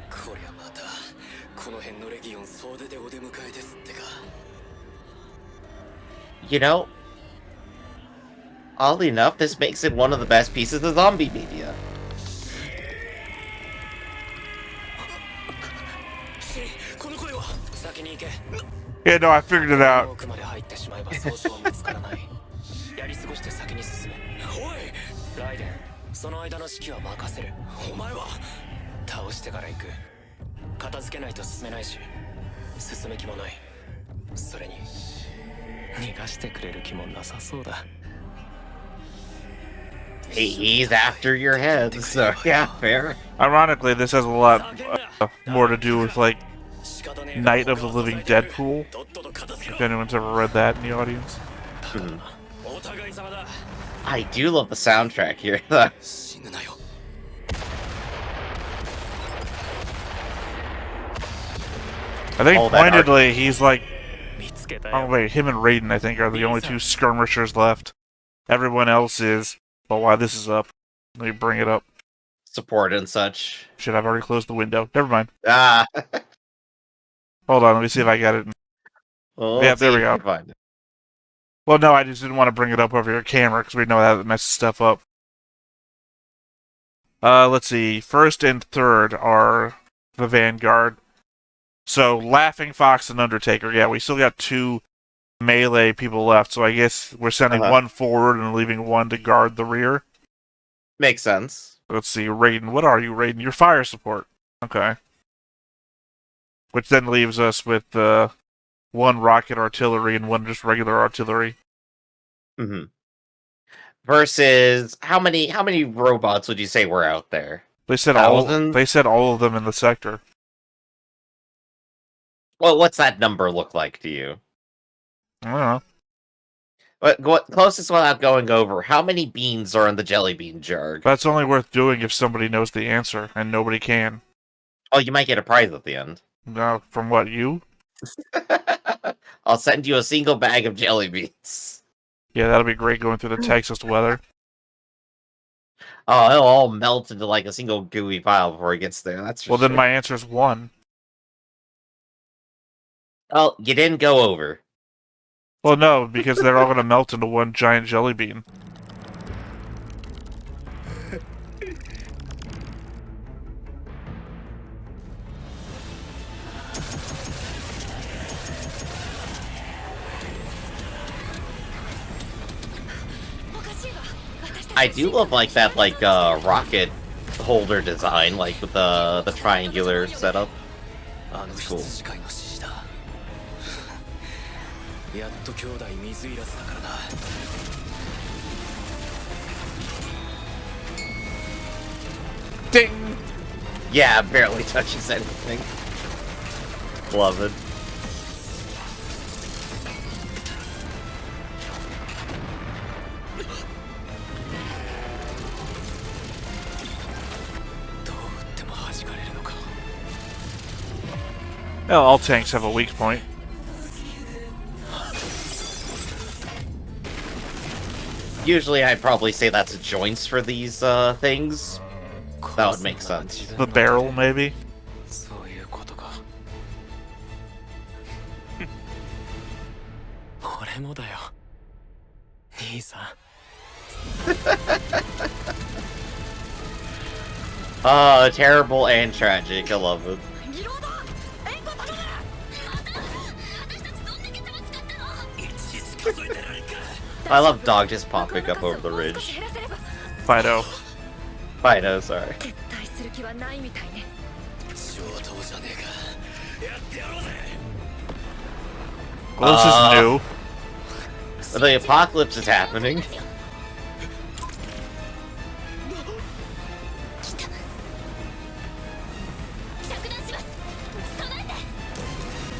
こりゃまたこの辺のレギオン総出でお出迎えですってか You know, oddly enough, this makes it one of the best pieces of zombie media. この声は先に行け Yeah, no, I figured it out. 奥まで入ってしまえばそうそう見つからないやり過ごして先に進めおいライデンその間の指揮は任せるお前は倒してから行く片付けないと進めないし進む気もないそれに逃がしてくれる気もなさそうだ He's after your head, so yeah, fair. Ironically, this has a lot more to do with, like, Night of the Living Dead pool. If anyone's ever read that in the audience. I do love the soundtrack here, though. I think All that pointedly, he's like... Oh wait, him and Raiden, I think, are the only 2 skirmishers left. Everyone else is... But while this is up, let me bring it up. Support and such. Shit, I've already closed the window. Never mind. Ah. Hold on, let me see if I got it. Well, Yeah, there we go. Find it. Well, no, I just didn't want to bring it up over your camera, because we know that messes stuff up. Let's see. First and third are the Vanguard. So, Laughing Fox and Undertaker. Yeah, we still got 2 melee people left, so I guess we're sending one forward and leaving one to guard the rear. Makes sense. Let's see, Raiden. What are you, Raiden? You're fire support. Okay. Which then leaves us with 1 rocket artillery and 1 just regular artillery. Mm-hmm. Versus how many robots would you say were out there? They said Thousands? They said all of them in the sector. Well, what's that number look like to you? I don't know. What closest without going over? How many beans are in the jelly bean jar? That's only worth doing if somebody knows the answer, and nobody can. Oh, you might get a prize at the end. No, from what, you? I'll send you a single bag of jelly beans. Yeah, that'll be great going through the Texas weather. Oh, it'll all melt into like a single gooey pile before it gets there. That's for Well, then sure. my answer is 1. Oh, you didn't go over. Well, no, because they're all going to melt into one giant jelly bean. I do love like that rocket holder design, like with the triangular setup. Oh, that's cool. やっと兄弟水入らずだからな Ding! Yeah, barely touches anything. Love it. Well, all tanks have a weak point. Usually I'd probably say that's joints for these things. That would make sense. The barrel, maybe? そういうことか俺もだよ兄さん Terrible and tragic. I love it. I love Dog just popping up over the ridge. Fido. Fido, sorry. Well, this is new. The apocalypse is happening.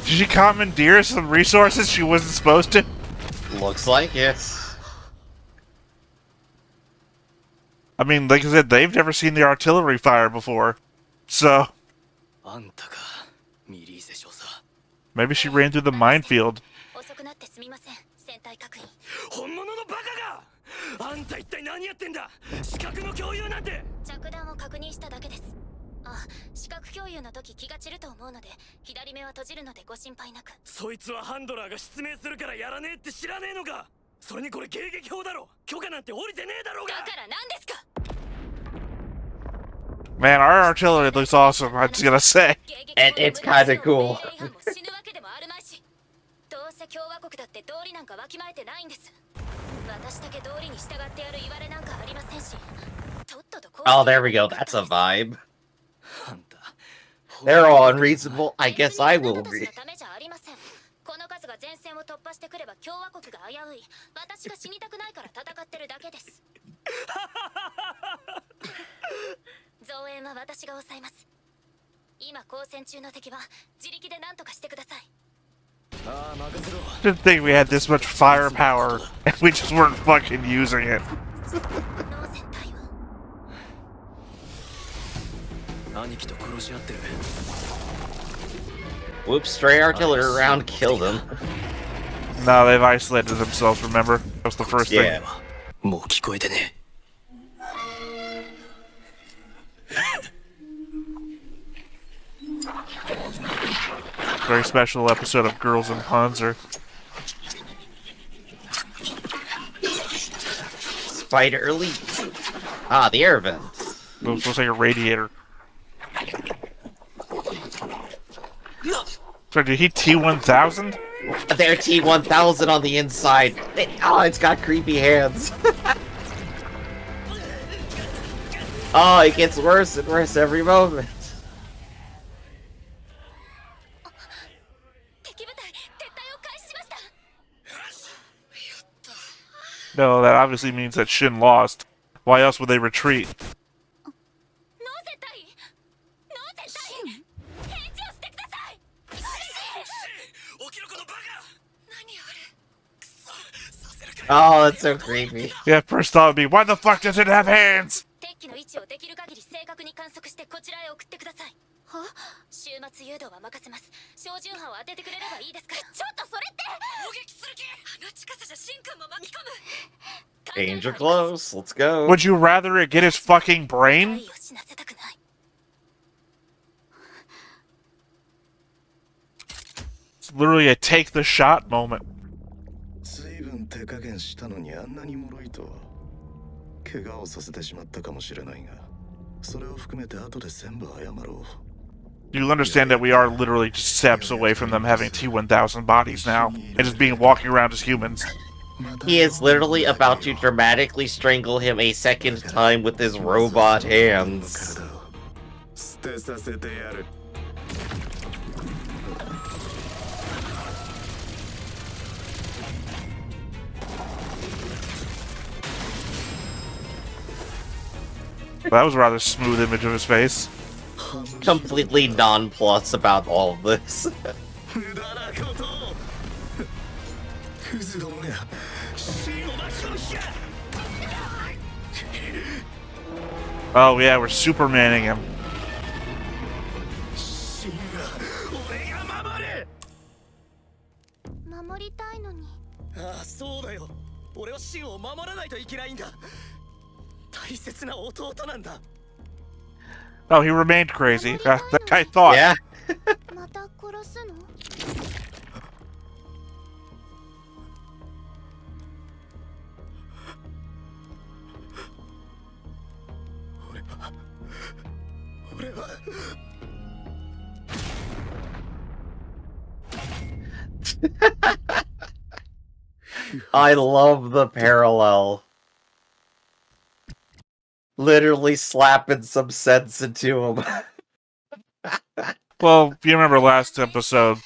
Did she commandeer some resources she wasn't supposed to? Looks like it. I mean, like I said, they've never seen the artillery fire before. So, あんたかミリーゼ少佐 maybe she ran through the minefield. 遅くなってすみません戦隊確認本物のバカがあんた一体何やってんだ視覚の共有なんて着弾を確認しただけですあ視覚共有の時気が散ると思うので左目は閉じるのでご心配なくそいつはハンドラーが失明するからやらねえって知らねえのかそれにこれ迎撃砲だろ許可なんて降りてねえだろうがだから何ですか Man, our artillery looks awesome, I'm just gonna say. And it's kinda cool. 死ぬわけでもあるまいしどうせ共和国だって道理なんかわきまえてないんです私だけ道理に従ってやる言われなんかありませんしとっとと Oh, there we go. That's a vibe. あんた They're all unreasonable. I guess I will 私 be. のためじゃありませんこの数が前線を突破してくれば共和国が危うい私が死にたくないから戦ってるだけです増援は私が抑えます今交戦中の敵は自力で何とかしてください ああ任せろ Didn't think we had this much firepower, and we just weren't fucking using it. 脳戦隊は兄貴と殺し合ってる Whoops, stray artillery round killed him. No, they've isolated themselves, remember? That was the first Yeah. thing. もう聞こえてね Very special episode of Girls in Panzer. Spider Elite. Ah, the air vent. It was like a radiator. Sorry, did he T-1000? They're T-1000 on the inside. Oh, it's got creepy hands. Oh, it gets worse and worse every moment. 敵部隊撤退を開始しました No, that obviously means that Shin lost. Why else would they retreat? 脳戦隊脳戦隊返事をしてください起きろこのバカ何あれ Oh, that's so creepy. Yeah, first thought would be, why the fuck does it have hands? 敵機の位置をできる限り正確に観測してこちらへ送ってくださいは週末誘導は任せます。照準波を当ててくれればいいですから。ちょっとそれって攻撃する気。あの近さじゃシンくんも巻き込む。 Danger close. Let's go. Would you rather it get his fucking brain? 愛を死なせたくない。 It's literally a take the shot moment. 随分手加減したのにあんなに脆いとは。怪我をさせてしまったかもしれないが、それを含めて後で全部謝ろう。 You'll understand that we are literally just steps away from them having T-1000 bodies now, and just being walking around as humans. He is literally about to dramatically strangle him a second time with his robot hands. 捨てさせてやる。 That was a rather smooth image of his face. Completely nonplussed about all of this. 無駄なことを。クズどもが真を巻き込む気か。 Oh yeah, we're Supermaning him. 真は俺が守る。守りたいのに。ああ、そうだよ。俺は真を守らないといけないんだ。大切な弟なんだ。 Oh, he remained crazy. That guy thought. Yeah. また殺すの？ 俺は。 I love the parallel. Literally slapping some sense into him. Well, you remember last episode,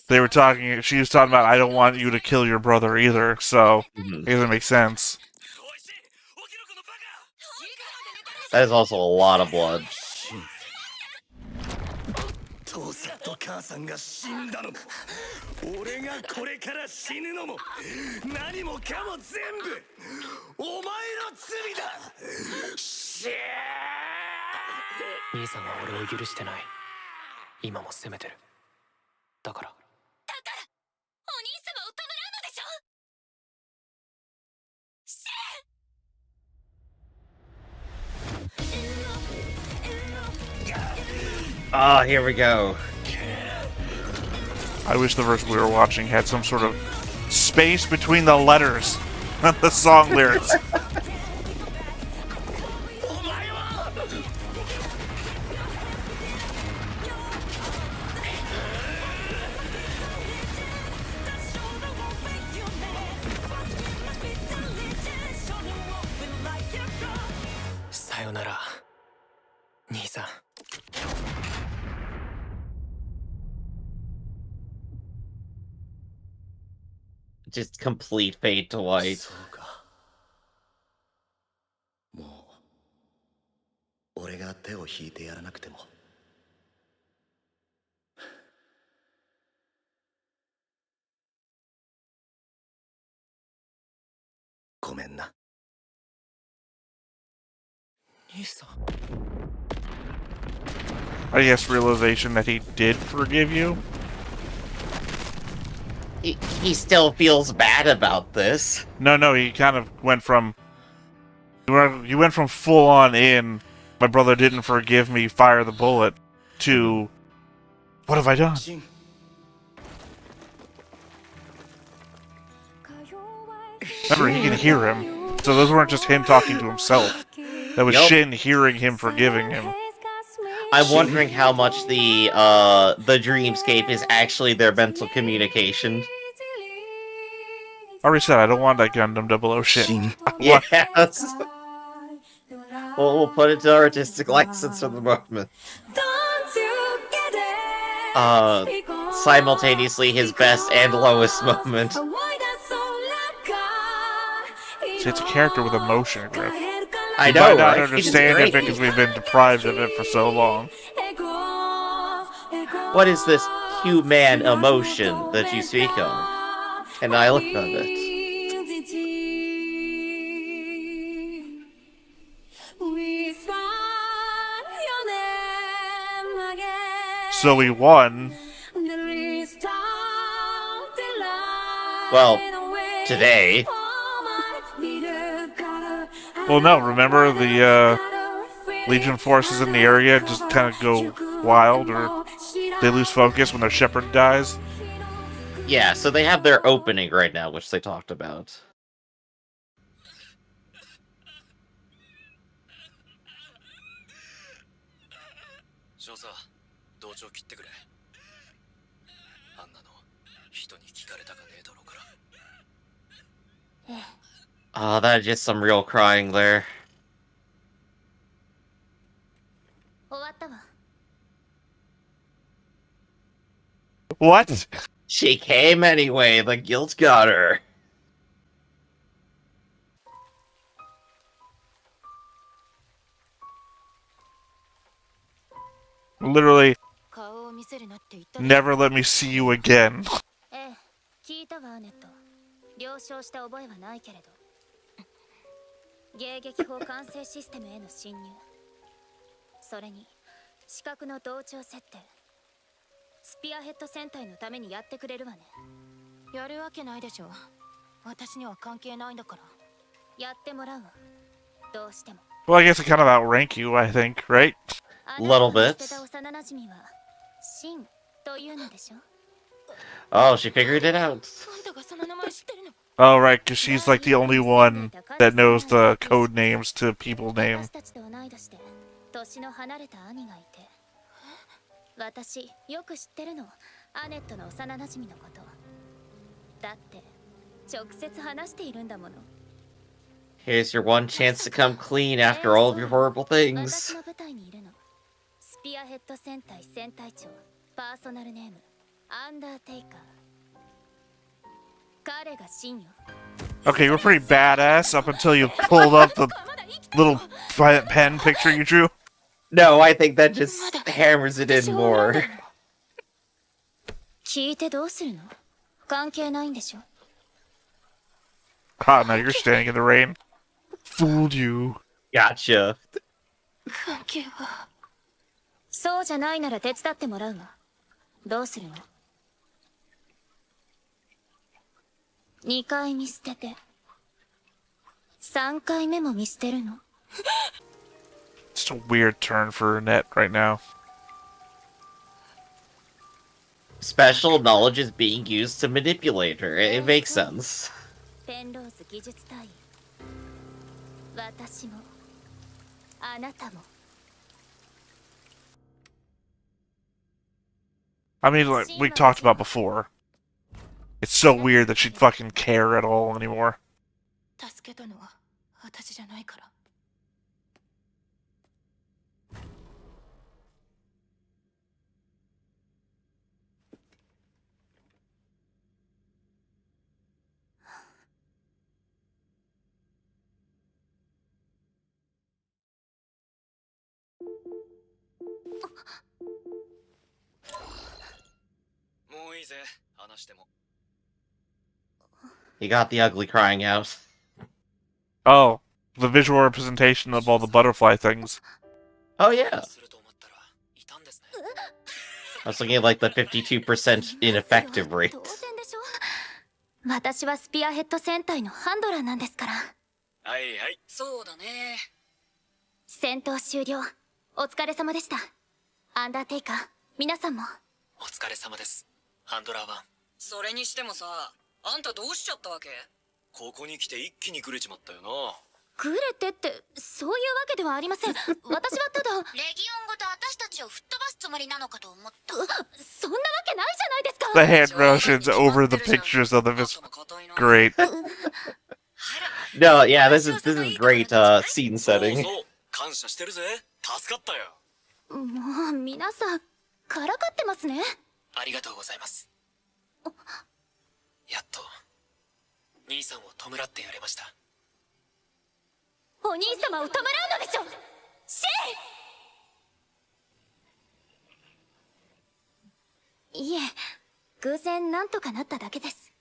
they were talking, she was talking about, I don't want you to kill your brother either, so it doesn't make sense. That is also a lot of blood. 父さんと母さんが死んだのも、俺がこれから死ぬのも、何もかも全部お前の罪だ。シェー。兄さんは俺を許してない。今も責めてる。だから。お兄様を止めらんのでしょ。 Ah, here we go. I wish the version we were watching had some sort of space between the letters and the song lyrics. Sayonara, 兄さん。 Just complete fade to white. そうか。もう俺が手を引いてやらなくても。ごめんな。 兄さん。 I guess realization that he did forgive you? He still feels bad about this. No, he kind of went from... You went from full on in, my brother didn't forgive me, fire the bullet, to... What have I done? シン。 Remember, he can hear him. So those weren't just him talking to himself. That was Yup. Shin hearing him, forgiving him. I'm wondering how much the dreamscape is actually their mental communication. I already said I don't want that Gundam 00 shit. シン。 Yes. We'll put it to artistic license for the moment. Simultaneously his best and lowest moment. See, it's a character with emotion, Griff. I We know, might not right? understand it It's great. because we've been deprived of it for so long. What is this human emotion that you speak of? And I look at it. So we won. Well, today. Well, no, remember the Legion forces in the area just kind of go wild, or they lose focus when their shepherd dies? Yeah, so they have their opening right now, which they talked about. 少佐同調切ってくれあんなの人に聞かれたかねえだろうから Oh, that is just some real crying there. 終わったわ。 What? She came anyway, the guilt got her. Literally, 顔を見せるなって言ったでしょ。 never let me see you again. ええ、聞いたわアネット。了承した覚えはないけれど。迎撃砲管制システムへの侵入。それに視覚の同調設定。スピアヘッド戦隊のためにやってくれるわね。やるわけないでしょ。私には関係ないんだから。やってもらうわ。どうしても。 Well, I guess I kind of outrank you, I think, right? Little bit. 捨てた幼馴染はシンというのでしょ。 Oh, she figured it out. あんたがその名前知ってるの？ Oh, right, because she's like the only one that knows the code names to people name. 私たちと同い年で年の離れた兄がいて、私よく知ってるの、アネットの幼馴染のこと。だって直接話しているんだもの。 Here's your one chance to come clean after all of your horrible 私 things. の部隊にいるの。スピアヘッド戦隊戦隊長、パーソナルネームアンダーテイカー。彼がシンよ。 Okay, you're pretty badass up until you pulled up the little pen picture you drew. No, I think that just hammers it in more. 聞いてどうするの？関係ないんでしょ。 Ah, now you're standing in the rain. Fooled you. Gotcha. 関係は。そうじゃないなら手伝ってもらうわ。どうするの？2回見捨てて3回目も見捨てるの？ Just a weird turn for Annette right now. Special knowledge is being used to manipulate her. It makes sense. ペンローズ技術隊員。私もあなたも。 I mean, like we talked about before. It's so weird that she'd fucking care at all anymore. 助けたのは私じゃないから。 もういいぜ話しても He got the ugly crying out. Oh, the visual representation of all the butterfly things. Oh yeah. すると思ったらいたんですね I was looking at like the 52% ineffective rate. 当然でしょ。私はスピアヘッド戦隊のハンドラーなんですから。はいはいそうだね戦闘終了。お疲れ様でした。アンダーテイカー、皆さんも。お疲れ様ですハンドラー1それにしてもさあんたどうしちゃったわけここに来て一気にグレちまったよなグレてってそういうわけではありません。私はただレギオンごと私たちを吹っ飛ばすつもりなのかと思った。そんなわけないじゃないですか。 The hand motions over the pictures of them is great. No, yeah, this is great scene そう setting. そう感謝してるぜ助かったよもう皆さんからかってますね。ありがとうございますやっと兄さんを弔ってやれましたお兄様を弔うのでしょ。シェイ。いえ、偶然なんとかなっただけです。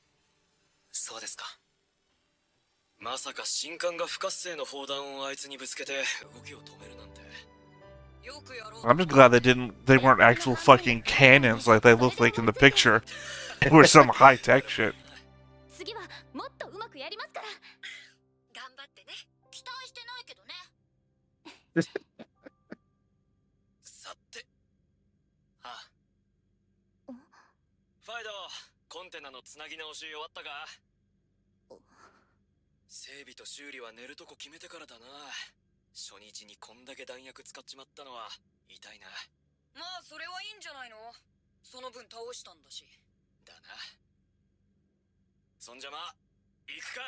そうですかまさか神官が不活性の砲弾をあいつにぶつけて動きを止めるなんて I'm just glad they weren't actual fucking cannons like they look like in the picture. They were some high-tech shit. 次はもっとうまくやりますから。頑張ってね。期待してないけどね。さて。あ。ファイド、コンテナのつなぎ直し終わったか？整備と修理は寝るとこ決めてからだな。初日にこんだけ弾薬使っちまったのは痛いな。まあそれはいいんじゃないの？その分倒したんだし。だな。そんじゃま、行くか。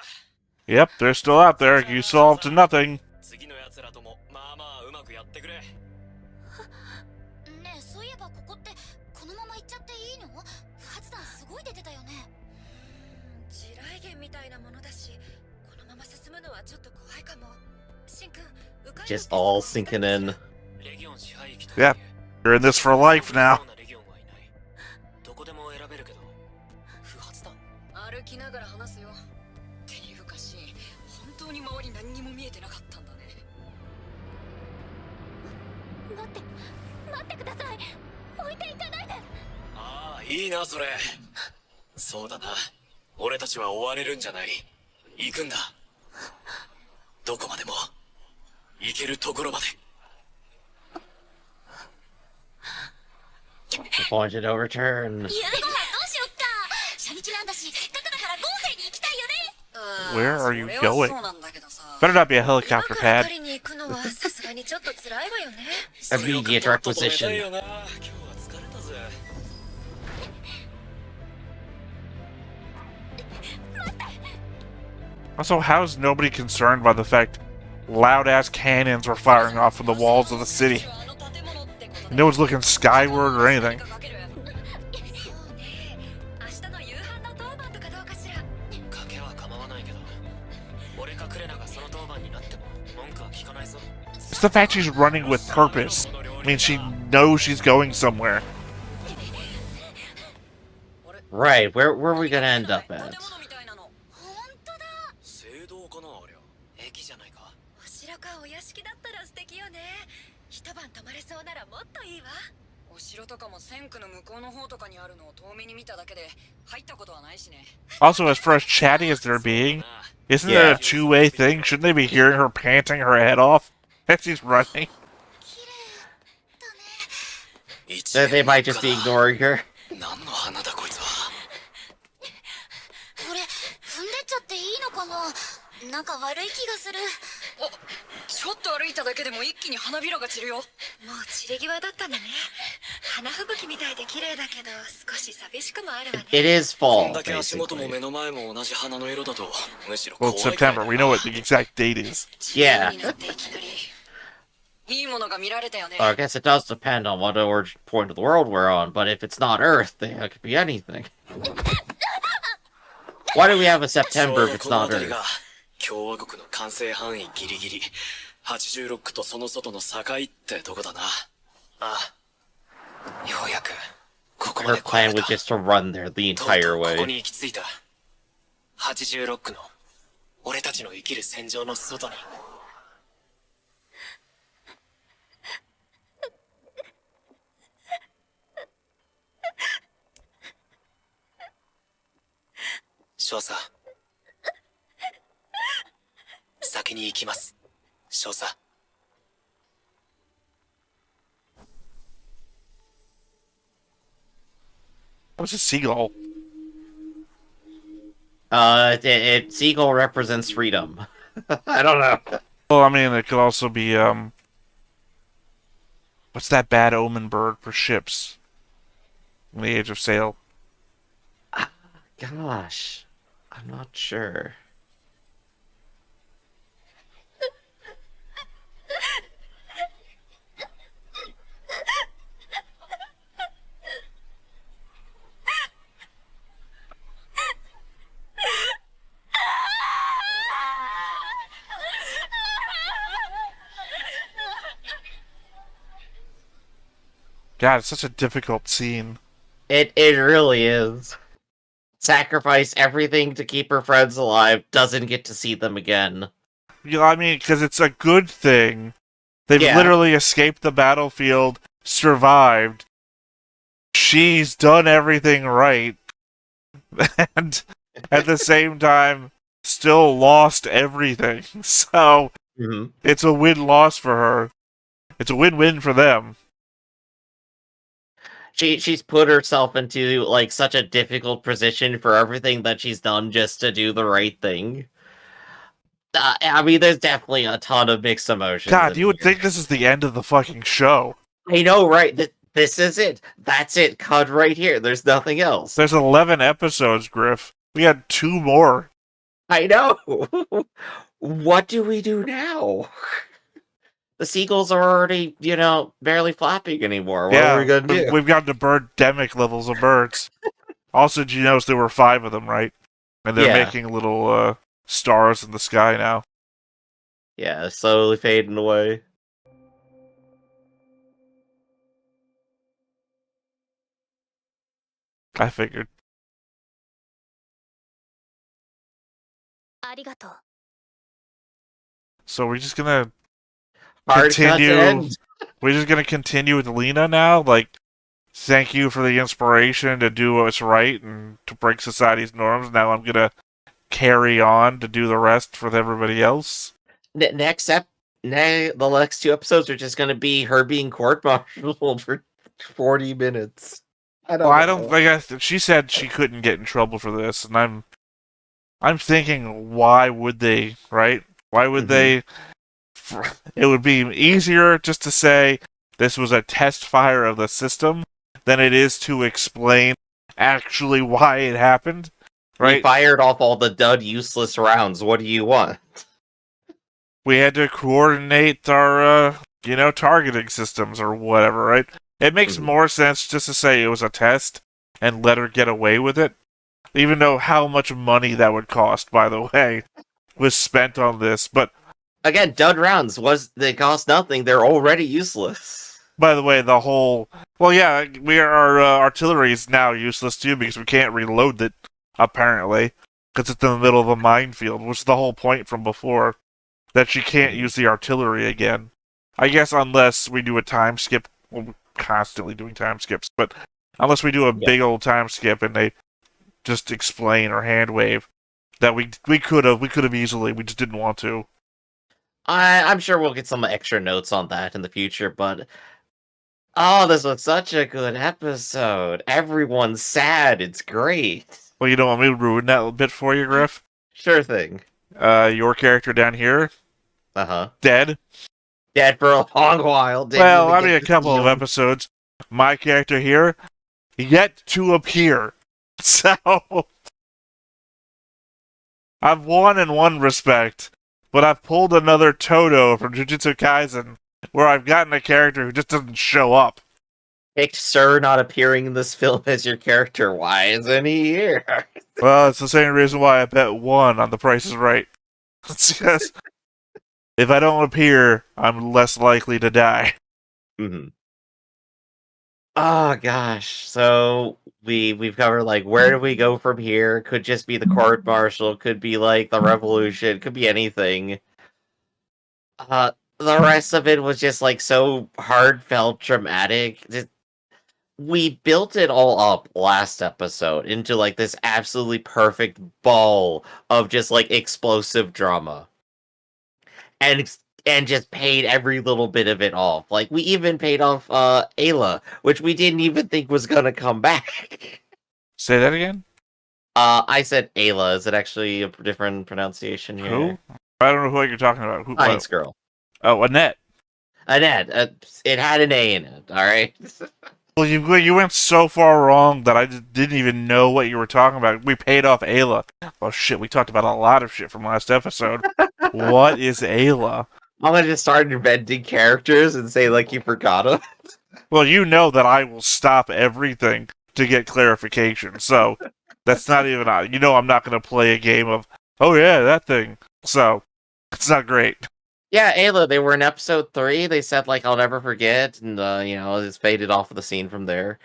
Yep, they're still out there. You solved nothing. 次の奴らともまあまあうまくやってくれ。ねえ、そういえばここってこのまま行っちゃっていいの？不発弾すごい出てたよね。地雷原みたいなものだし、このまま進むのはちょっと怖いかも。シン君、迂回路って Just all sinking in. レギオン支配域と Yep, you're in this for life now. レギオンはいない。どこでも選べるけど、不発弾。歩きながら話すよ。っていうかシン、本当に周り何にも見えてなかったんだね。待ってください。置いていかないで。ああ、いいなそれ。そうだな。俺たちは追われるんじゃない。行くんだ。どこまでも。行けるところまで。Point it overturn. 夕ご飯どうしよっか。初日なんだし、せっかくだから豪勢に行きたいよね。Where are you それは going? そうなんだけどさ。 Better not be a 今 helicopter から pad. 狩りに行くのはさすがにちょっと辛いわよね。 Immediate それを止めたい requisition. よな。今日は疲れたぜ。 Also, how is nobody concerned by the fact loud-ass cannons were firing off from the walls of the city? No one's looking skyward or anything. そうね。明日の夕飯の当番とかどうかしら。賭けは構わないけど、俺かクレナがその当番になっても文句は聞かないぞ。 It's the fact she's running with purpose. I mean, she knows she's going somewhere. Right, where are we gonna end up 建 at? 物みたいなの。ほんとだ。聖堂かなありゃ。駅じゃないか。お城かお屋敷だったら素敵よね。一晩泊まれそうならもっといいわ。お城とかも千区の向こうの方とかにあるのを遠目に見ただけで入ったことはないしね。 Also, as far as chatty as they're being, isn't it a two-way thing? Shouldn't they be hearing her panting her head off as she's running? 一 That they 年 might just be かな。 ignoring her. 何の花だこいつは。これ踏んでっちゃっていいのかな。なんか悪い気がする。お、ちょっと歩いただけでも一気に花びらが散るよ。もう散り際だったのね。花吹雪みたいで綺麗だけど少し寂しくもあるわね。 It is こ fall, んだけ足元も basically. 目の前も同じ花の色だとむしろ Well, 怖 it's いから September. We know what the exact date is. 綺麗 Yeah. になっていきなりいいものが見られたよね。 Well, I guess it does depend on what origin point of the world we're on, but if it's not Earth, then it could be anything. Why do we have a September if it's この not 辺り Earth? が共和国の管制範囲ギリギリ86とその外の境ってとこだな。ああ、ようやくここま Her で来ら plan れ was た。 just to run there the とうと entire うここ way. に行き着いた。86の俺たちの生きる戦場の外に。少佐、先に行きます。少佐。 What's a seagull? Seagull represents freedom. I don't know. Well, I mean, it could also be, what's that bad omen bird for ships? In the Age of Sail. Gosh, I'm not sure. God, it's such a difficult scene. It really is. Sacrifice everything to keep her friends alive, doesn't get to see them again. You know, I mean, because it's a good thing They've Yeah. literally escaped the battlefield, survived. She's done everything right, and at the same time, still lost everything. So Mhm. it's a win-loss for her. It's a win-win for them. She's put herself into like such a difficult position for everything that she's done just to do the right thing. I mean, there's definitely a ton of mixed emotions God, in you would here. think this is the end of the fucking show. I know, right? This is it. That's it. Cut right here. There's nothing else. There's 11 episodes, Griff. We got 2 more. I know. What do we do now? The seagulls are already, barely flapping anymore. What are we gonna do? we've got the birdemic levels of birds. Also, did you notice there were 5 of them, right? And they're Yeah. making little stars in the sky now. Yeah, slowly fading away. I figured. ありがとう。 So we're just gonna Hard cut to continue. end. We're just gonna continue with Lena now. Like, thank you for the inspiration to do what's right and to break society's norms. Now I'm gonna carry on to do the rest for everybody else. The next 2 episodes are just gonna be her being court-martialed for 40 minutes. I don't Well, know. I don't. She said she couldn't get in trouble for this, and I'm thinking, why would they? Right? Why would they? It would be easier just to say this was a test fire of the system than it is to explain actually why it happened. We Right? fired off all the dud useless rounds. What do you want? We had to coordinate our, targeting systems or whatever, right? It makes Mhm. more sense just to say it was a test and let her get away with it. Even though how much money that would cost, by the way, was spent on this. But, Again, dud rounds they cost nothing. They're already useless. by the way, well, yeah, our artillery is now useless too because we can't reload it, apparently, because it's in the middle of a minefield, which is the whole point from before, that she can't use the artillery again. I guess unless we do a time skip. Well, we're constantly doing time skips, but unless we do a big old time skip and they just explain or hand wave that we could have easily, we just didn't want to. I'm sure we'll get some extra notes on that in the future, but this was such a good episode. Everyone's sad. It's great. Well, you don't want me to ruin that a bit for you, Griff? Sure thing. Your character down here, dead. Dead for a long while. Well, I mean, a couple of episodes. My character here, yet to appear. So, I've won in one respect, but I've pulled another Toto from Jujutsu Kaisen, where I've gotten a character who just doesn't show up. Picked Sir not appearing in this film as your character. Why isn't he here? Well, it's the same reason why I bet 1 on The Price is Right. It's because if I don't appear, I'm less likely to die. Mm-hmm. Oh gosh. So we've covered like where do we go from here? Could just be the court martial, could be like the revolution, could be anything. The rest of it was just like so heartfelt, dramatic. We built it all up last episode into like this absolutely perfect ball of just like explosive drama. And just paid every little bit of it off. Like we even paid off Ayla, which we didn't even think was gonna come back. Say that again? I said Ayla. Is it actually a different pronunciation here? Who? I don't know who you're talking about. Who? Science girl. Oh, Annette. Annette. It had an A in it, alright? Well, you went so far wrong that I just didn't even know what you were talking about. We paid off Ayla. Oh shit, we talked about a lot of shit from last episode. What is Ayla? I'm gonna just start inventing characters and say like you forgot them. Well, you know that I will stop everything to get clarification, so that's not even... I'm not going to play a game of, oh yeah, that thing. So, it's not great. Yeah, Ayla, they were in episode 3. They said like I'll never forget, and it's faded off of the scene from there.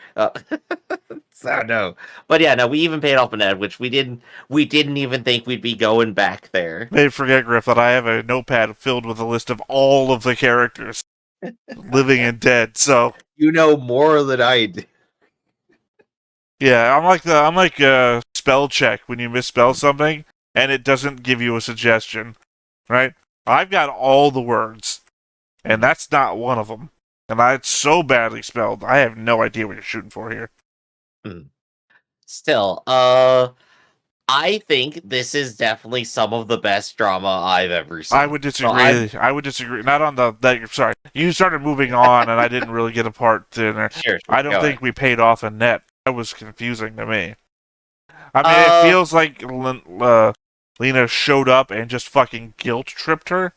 So no, but yeah, no, we even paid off Annette, which we didn't even think we'd be going back there. Maybe forget, Griff, that I have a notepad filled with a list of all of the characters. living and dead. So You know more than I do. yeah, I'm like spell check when you misspell something and it doesn't give you a suggestion, right? I've got all the words, and that's not one of them. And it's so badly spelled. I have no idea what you're shooting for here. Still, I think this is definitely some of the best drama I've ever seen. I would disagree. I would disagree. Not on the that. Sorry, you started moving on, and I didn't really get a part in there. Sure, I don't go think ahead. we paid off a net. That was confusing to me. I mean, it feels like Lena showed up and just fucking guilt tripped her,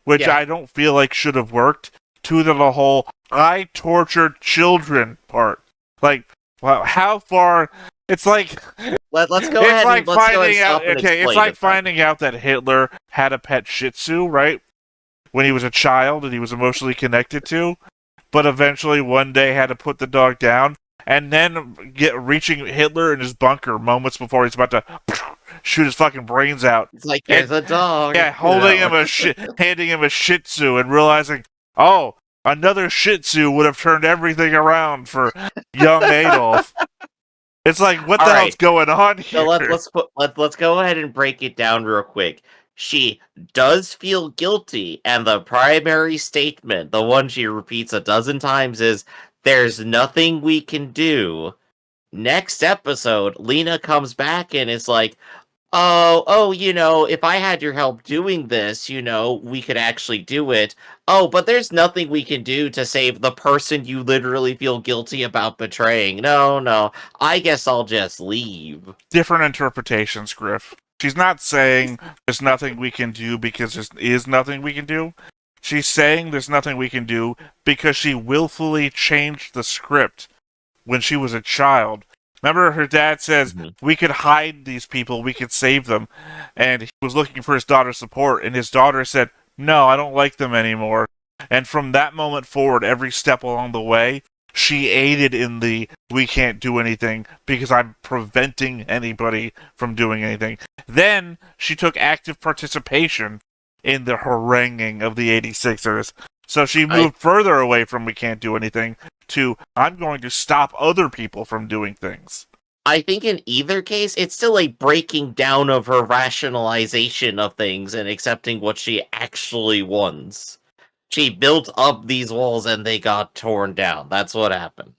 which Yeah. I don't feel like should have worked. To the whole "I tortured children" part. Like, well, how far? It's like Let's go it's ahead like and let's go ahead and finding out. stop and Okay, it's explain like it then. finding out that Hitler had a pet Shih Tzu, right? When he was a child and he was emotionally connected to, but eventually one day had to put the dog down, and then reaching Hitler in his bunker moments before he's about to shoot his fucking brains out. It's like there's a dog. Yeah, holding him handing him a Shih Tzu, and realizing, oh, another Shih Tzu would have turned everything around for young Adolf. It's like, what the All hell's right. going on here? So let's go ahead and break it down real quick. She does feel guilty, and the primary statement, the one she repeats a dozen times, is "There's nothing we can do." Next episode, Lena comes back and is like, oh, if I had your help doing this, we could actually do it. Oh, but there's nothing we can do to save the person you literally feel guilty about betraying. No, I guess I'll just leave. Different interpretations, Griff. She's not saying there's nothing we can do because there is nothing we can do. She's saying there's nothing we can do because she willfully changed the script when she was a child. Remember, her dad says, we could hide these people, we could save them. And he was looking for his daughter's support, and his daughter said, no, I don't like them anymore. And from that moment forward, every step along the way, she aided in the we can't do anything because I'm preventing anybody from doing anything. Then she took active participation in the haranguing of the 86ers. So she moved further away from we can't do anything to I'm going to stop other people from doing things. I think in either case, it's still a breaking down of her rationalization of things and accepting what she actually wants. She built up these walls and they got torn down. That's what happened.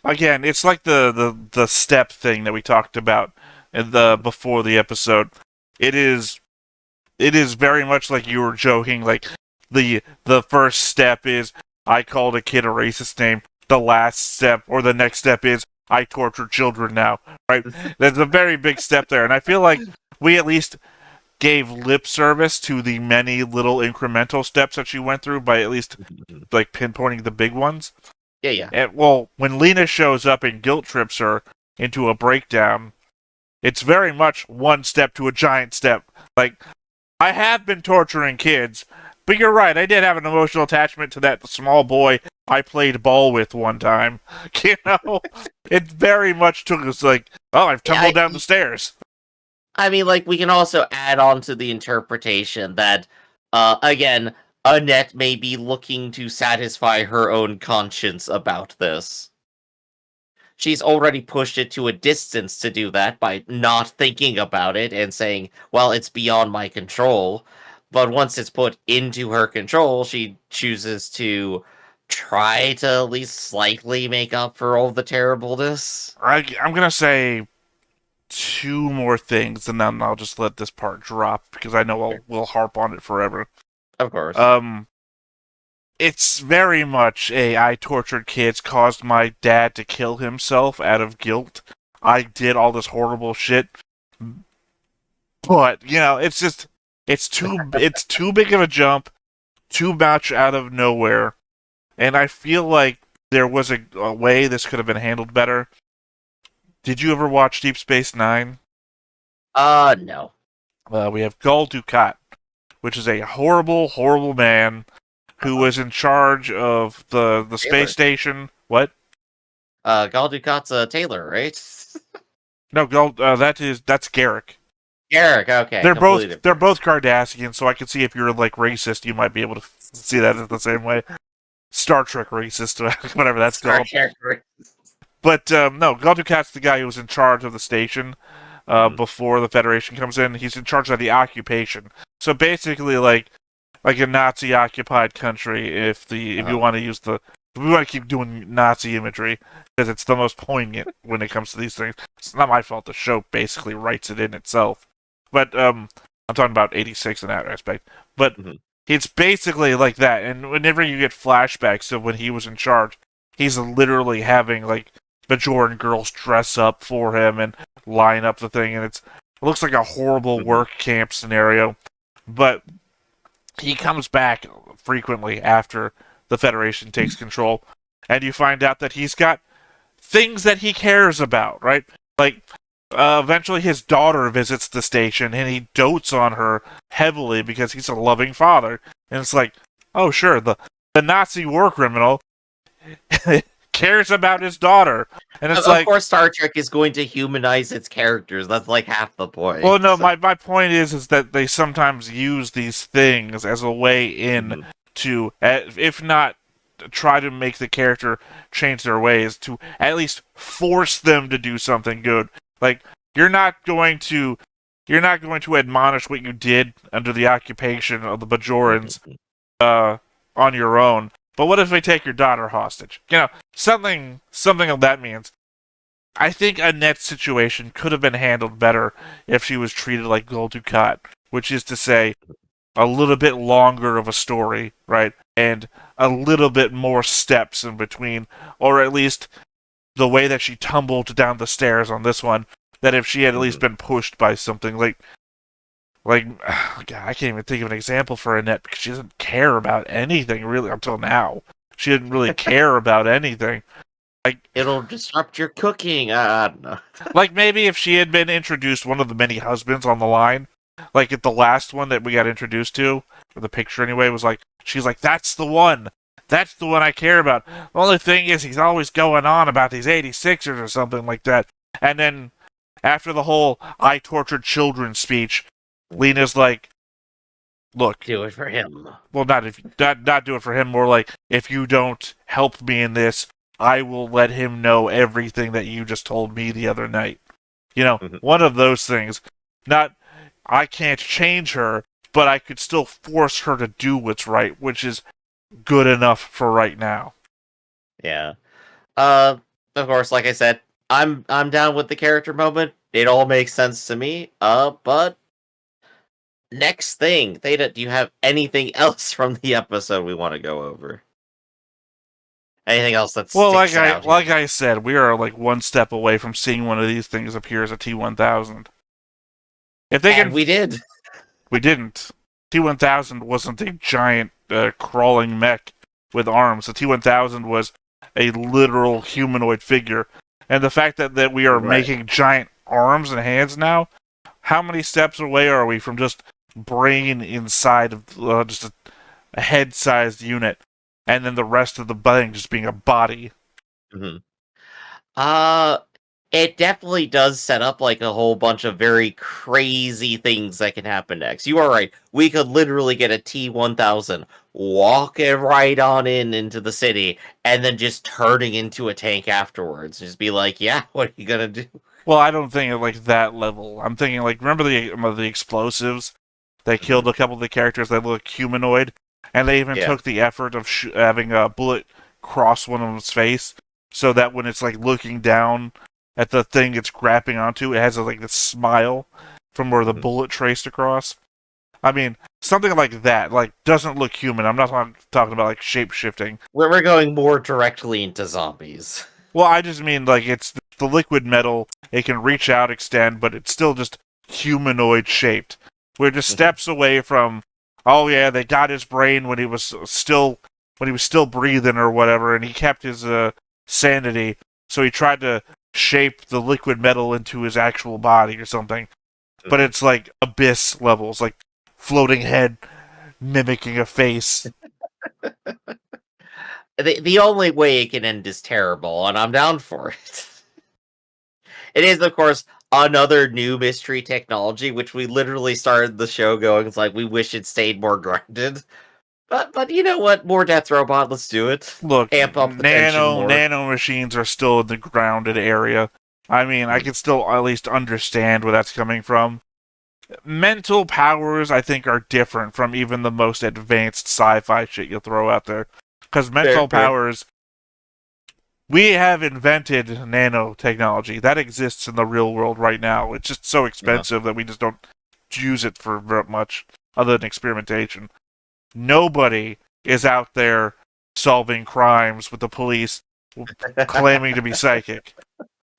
Again, it's like the step thing that we talked about in the before the episode. It is very much like you were joking. Like the first step is I called a kid a racist name. The last step or the next step is I torture children now. Right? There's a very big step there, and I feel like we at least gave lip service to the many little incremental steps that she went through by at least like pinpointing the big ones. Yeah. And, well, when Lena shows up and guilt trips her into a breakdown, it's very much one step to a giant step. Like, I have been torturing kids, but you're right, I did have an emotional attachment to that small boy I played ball with one time. You know? It very much took us like, oh, I've tumbled down the stairs. I mean, like, we can also add on to the interpretation that, again, Annette may be looking to satisfy her own conscience about this. She's already pushed it to a distance to do that by not thinking about it and saying, well, it's beyond my control. But once it's put into her control, she chooses to try to at least slightly make up for all the terribleness. I'm going to say two more things, and then I'll just let this part drop because I know we'll harp on it forever. Of course. It's very much I tortured kids, caused my dad to kill himself out of guilt. I did all this horrible shit. But, it's too big of a jump, too much out of nowhere. And I feel like there was a way this could have been handled better. Did you ever watch Deep Space Nine? No. We have Gul Dukat, which is a horrible, horrible man who was in charge of the space station. What? Gul Dukat's Taylor, right? No, that's Garrick. Garrick, okay. They're both Cardassians, so I can see if you're like racist, you might be able to see that in the same way. Star Trek racist, whatever that's Star called. Trek. But no, Gul Dukat's the guy who was in charge of the station Mhm. before the Federation comes in. He's in charge of the occupation. So basically, like a Nazi occupied country. If you Uh-huh. want to use we want to keep doing Nazi imagery because it's the most poignant when it comes to these things. It's not my fault. The show basically writes it in itself. But I'm talking about '86 in that aspect. But Mhm. it's basically like that. And whenever you get flashbacks of when he was in charge, he's literally having like Bajoran girls dress up for him and line up the thing, and it looks like a horrible Mhm. work camp scenario. But he comes back frequently after the Federation takes control, and you find out that he's got things that he cares about, right? Like, eventually his daughter visits the station, and he dotes on her heavily because he's a loving father. And it's like, oh, sure, the Nazi war criminal cares about his daughter. And it's Of like, course, Star Trek is going to humanize its characters. That's like half the point. well, no, my point is that they sometimes use these things as a way in Mhm. to, if not try to make the character change their ways, to at least force them to do something good. Like you're not going to admonish what you did under the occupation of the Bajorans Mhm. on your own. But what if they take your daughter hostage? Something of that means. I think Annette's situation could have been handled better if she was treated like Gul Dukat, which is to say, a little bit longer of a story, right? And a little bit more steps in between, or at least the way that she tumbled down the stairs on this one, that if she had at least Mhm. been pushed by something God, I can't even think of an example for Annette because she doesn't care about anything really until now. She didn't really care about anything. It'll disrupt your cooking. I don't know. Like maybe if she had been introduced one of the many husbands on the line, like at the last one that we got introduced to, or the picture anyway, was like she's like, that's the one. That's the one I care about. The only thing is he's always going on about these 86ers or something like that. And then after the whole I tortured children speech, Lena's like, look, Do it for him. well, not do it for him. More like, if you don't help me in this, I will let him know everything that you just told me the other night. Mhm. One of those things. Not, I can't change her, but I could still force her to do what's right, which is good enough for right now. Yeah. Of course, like I said, I'm down with the character moment. It all makes sense to me. But next thing, Theta, do you have anything else from the episode we want to go over? Anything else that Well, sticks out here? like I said, we are like one step away from seeing one of these things appear as a T-1000. If they And can, we did. we didn't. T-1000 wasn't a giant crawling mech with arms. The T-1000 was a literal humanoid figure. And the fact that we are Right. making giant arms and hands now, how many steps away are we from just brain inside of just a head-sized unit, and then the rest of the thing just being a body? Mhm. Uh, it definitely does set up like a whole bunch of very crazy things that can happen next. You are right. We could literally get a T-1000 walking right on into the city and then just turning into a tank afterwards. Just be like, yeah, what are you gonna do? Well, I don't think at like that level. I'm thinking like, remember the explosives? They killed Mhm. a couple of the characters that look humanoid, and they even Yeah. took the effort of having a bullet cross one of them's face, so that when it's like looking down at the thing it's grabbing onto, it has like this smile from where the Mhm. bullet traced across. I mean, something like that, like doesn't look human. I'm not talking about like shape shifting. We're going more directly into zombies. Well, I just mean like it's the liquid metal. It can reach out, extend, but it's still just humanoid shaped. We're just Mhm. steps away from, oh yeah, they got his brain when he was still breathing or whatever, and he kept his sanity. So he tried to shape the liquid metal into his actual body or something. But Mhm. it's like abyss levels, like floating head mimicking a face. The only way it can end is terrible, and I'm down for it. It is, of course, another new mystery technology, which we literally started the show going, it's like, we wish it stayed more grounded. But you know what? More Death Robot. Let's do it. Look, Amp up the tension more. nano machines are still in the grounded area. I mean, I can still at least understand where that's coming from. Mental powers, I think, are different from even the most advanced sci-fi shit you'll throw out there. Because mental Fair. powers, we have invented nanotechnology. That exists in the real world right now. It's just so expensive that we just don't use it for very much other than experimentation. Nobody is out there solving crimes with the police claiming to be psychic.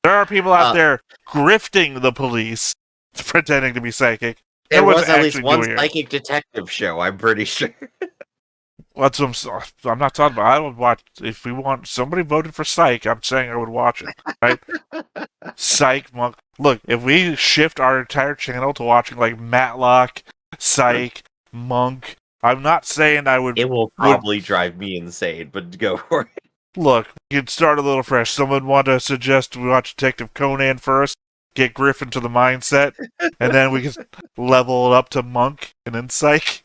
There are people out there grifting the police, pretending to be psychic. There No one's was at least actually one doing it. psychic detective show, I'm pretty sure. That's what I'm not talking about. I would watch if we want somebody voted for Psych. I'm saying I would watch it, right? Psych, Monk. Look, if we shift our entire channel to watching like Matlock, Psych, Monk, I'm not saying I would. It will probably drive me insane, but go for it. Look, we could start a little fresh. Someone want to suggest we watch Detective Conan first, get Griffin to the mindset, and then we can level it up to Monk and then Psych.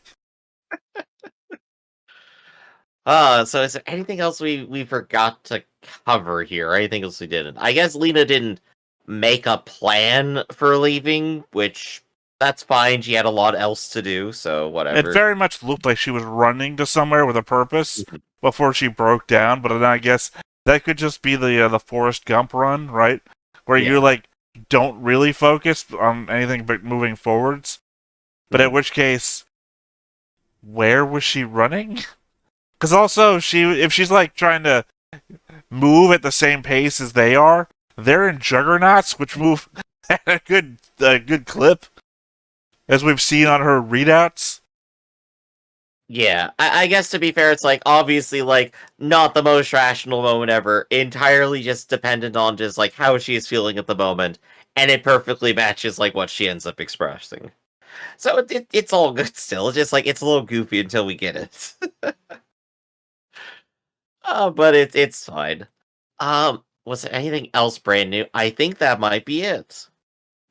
So is there anything else we forgot to cover here? Or anything else we didn't? I guess Lena didn't make a plan for leaving, which that's fine. She had a lot else to do, so whatever. It very much looked like she was running to somewhere with a purpose before she broke down, but then I guess that could just be the Forrest Gump run, right? Where you like don't really focus on anything but moving forwards. But in which case, where was she running? Because also, if she's like trying to move at the same pace as they are, they're in juggernauts, which move at a good clip, as we've seen on her readouts. Yeah, I guess to be fair, it's like obviously like not the most rational moment ever, entirely just dependent on just like how she is feeling at the moment, and it perfectly matches like what she ends up expressing. So it's all good still. It's just like it's a little goofy until we get it. But it's fine. Was there anything else brand new? I think that might be it.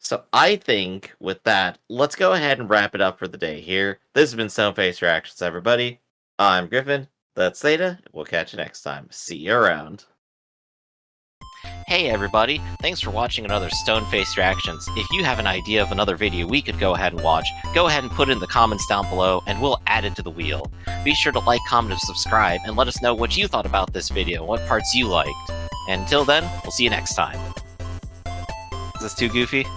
So I think with that, let's go ahead and wrap it up for the day here. This has been Stoneface Reactions, everybody. I'm Griffin. That's Theta. We'll catch you next time. See you around. Hey everybody, thanks for watching another Stoneface Reactions. If you have an idea of another video we could go ahead and watch, go ahead and put it in the comments down below and we'll add it to the wheel. Be sure to like, comment, and subscribe and let us know what you thought about this video and what parts you liked. And until then, we'll see you next time. Is this too goofy?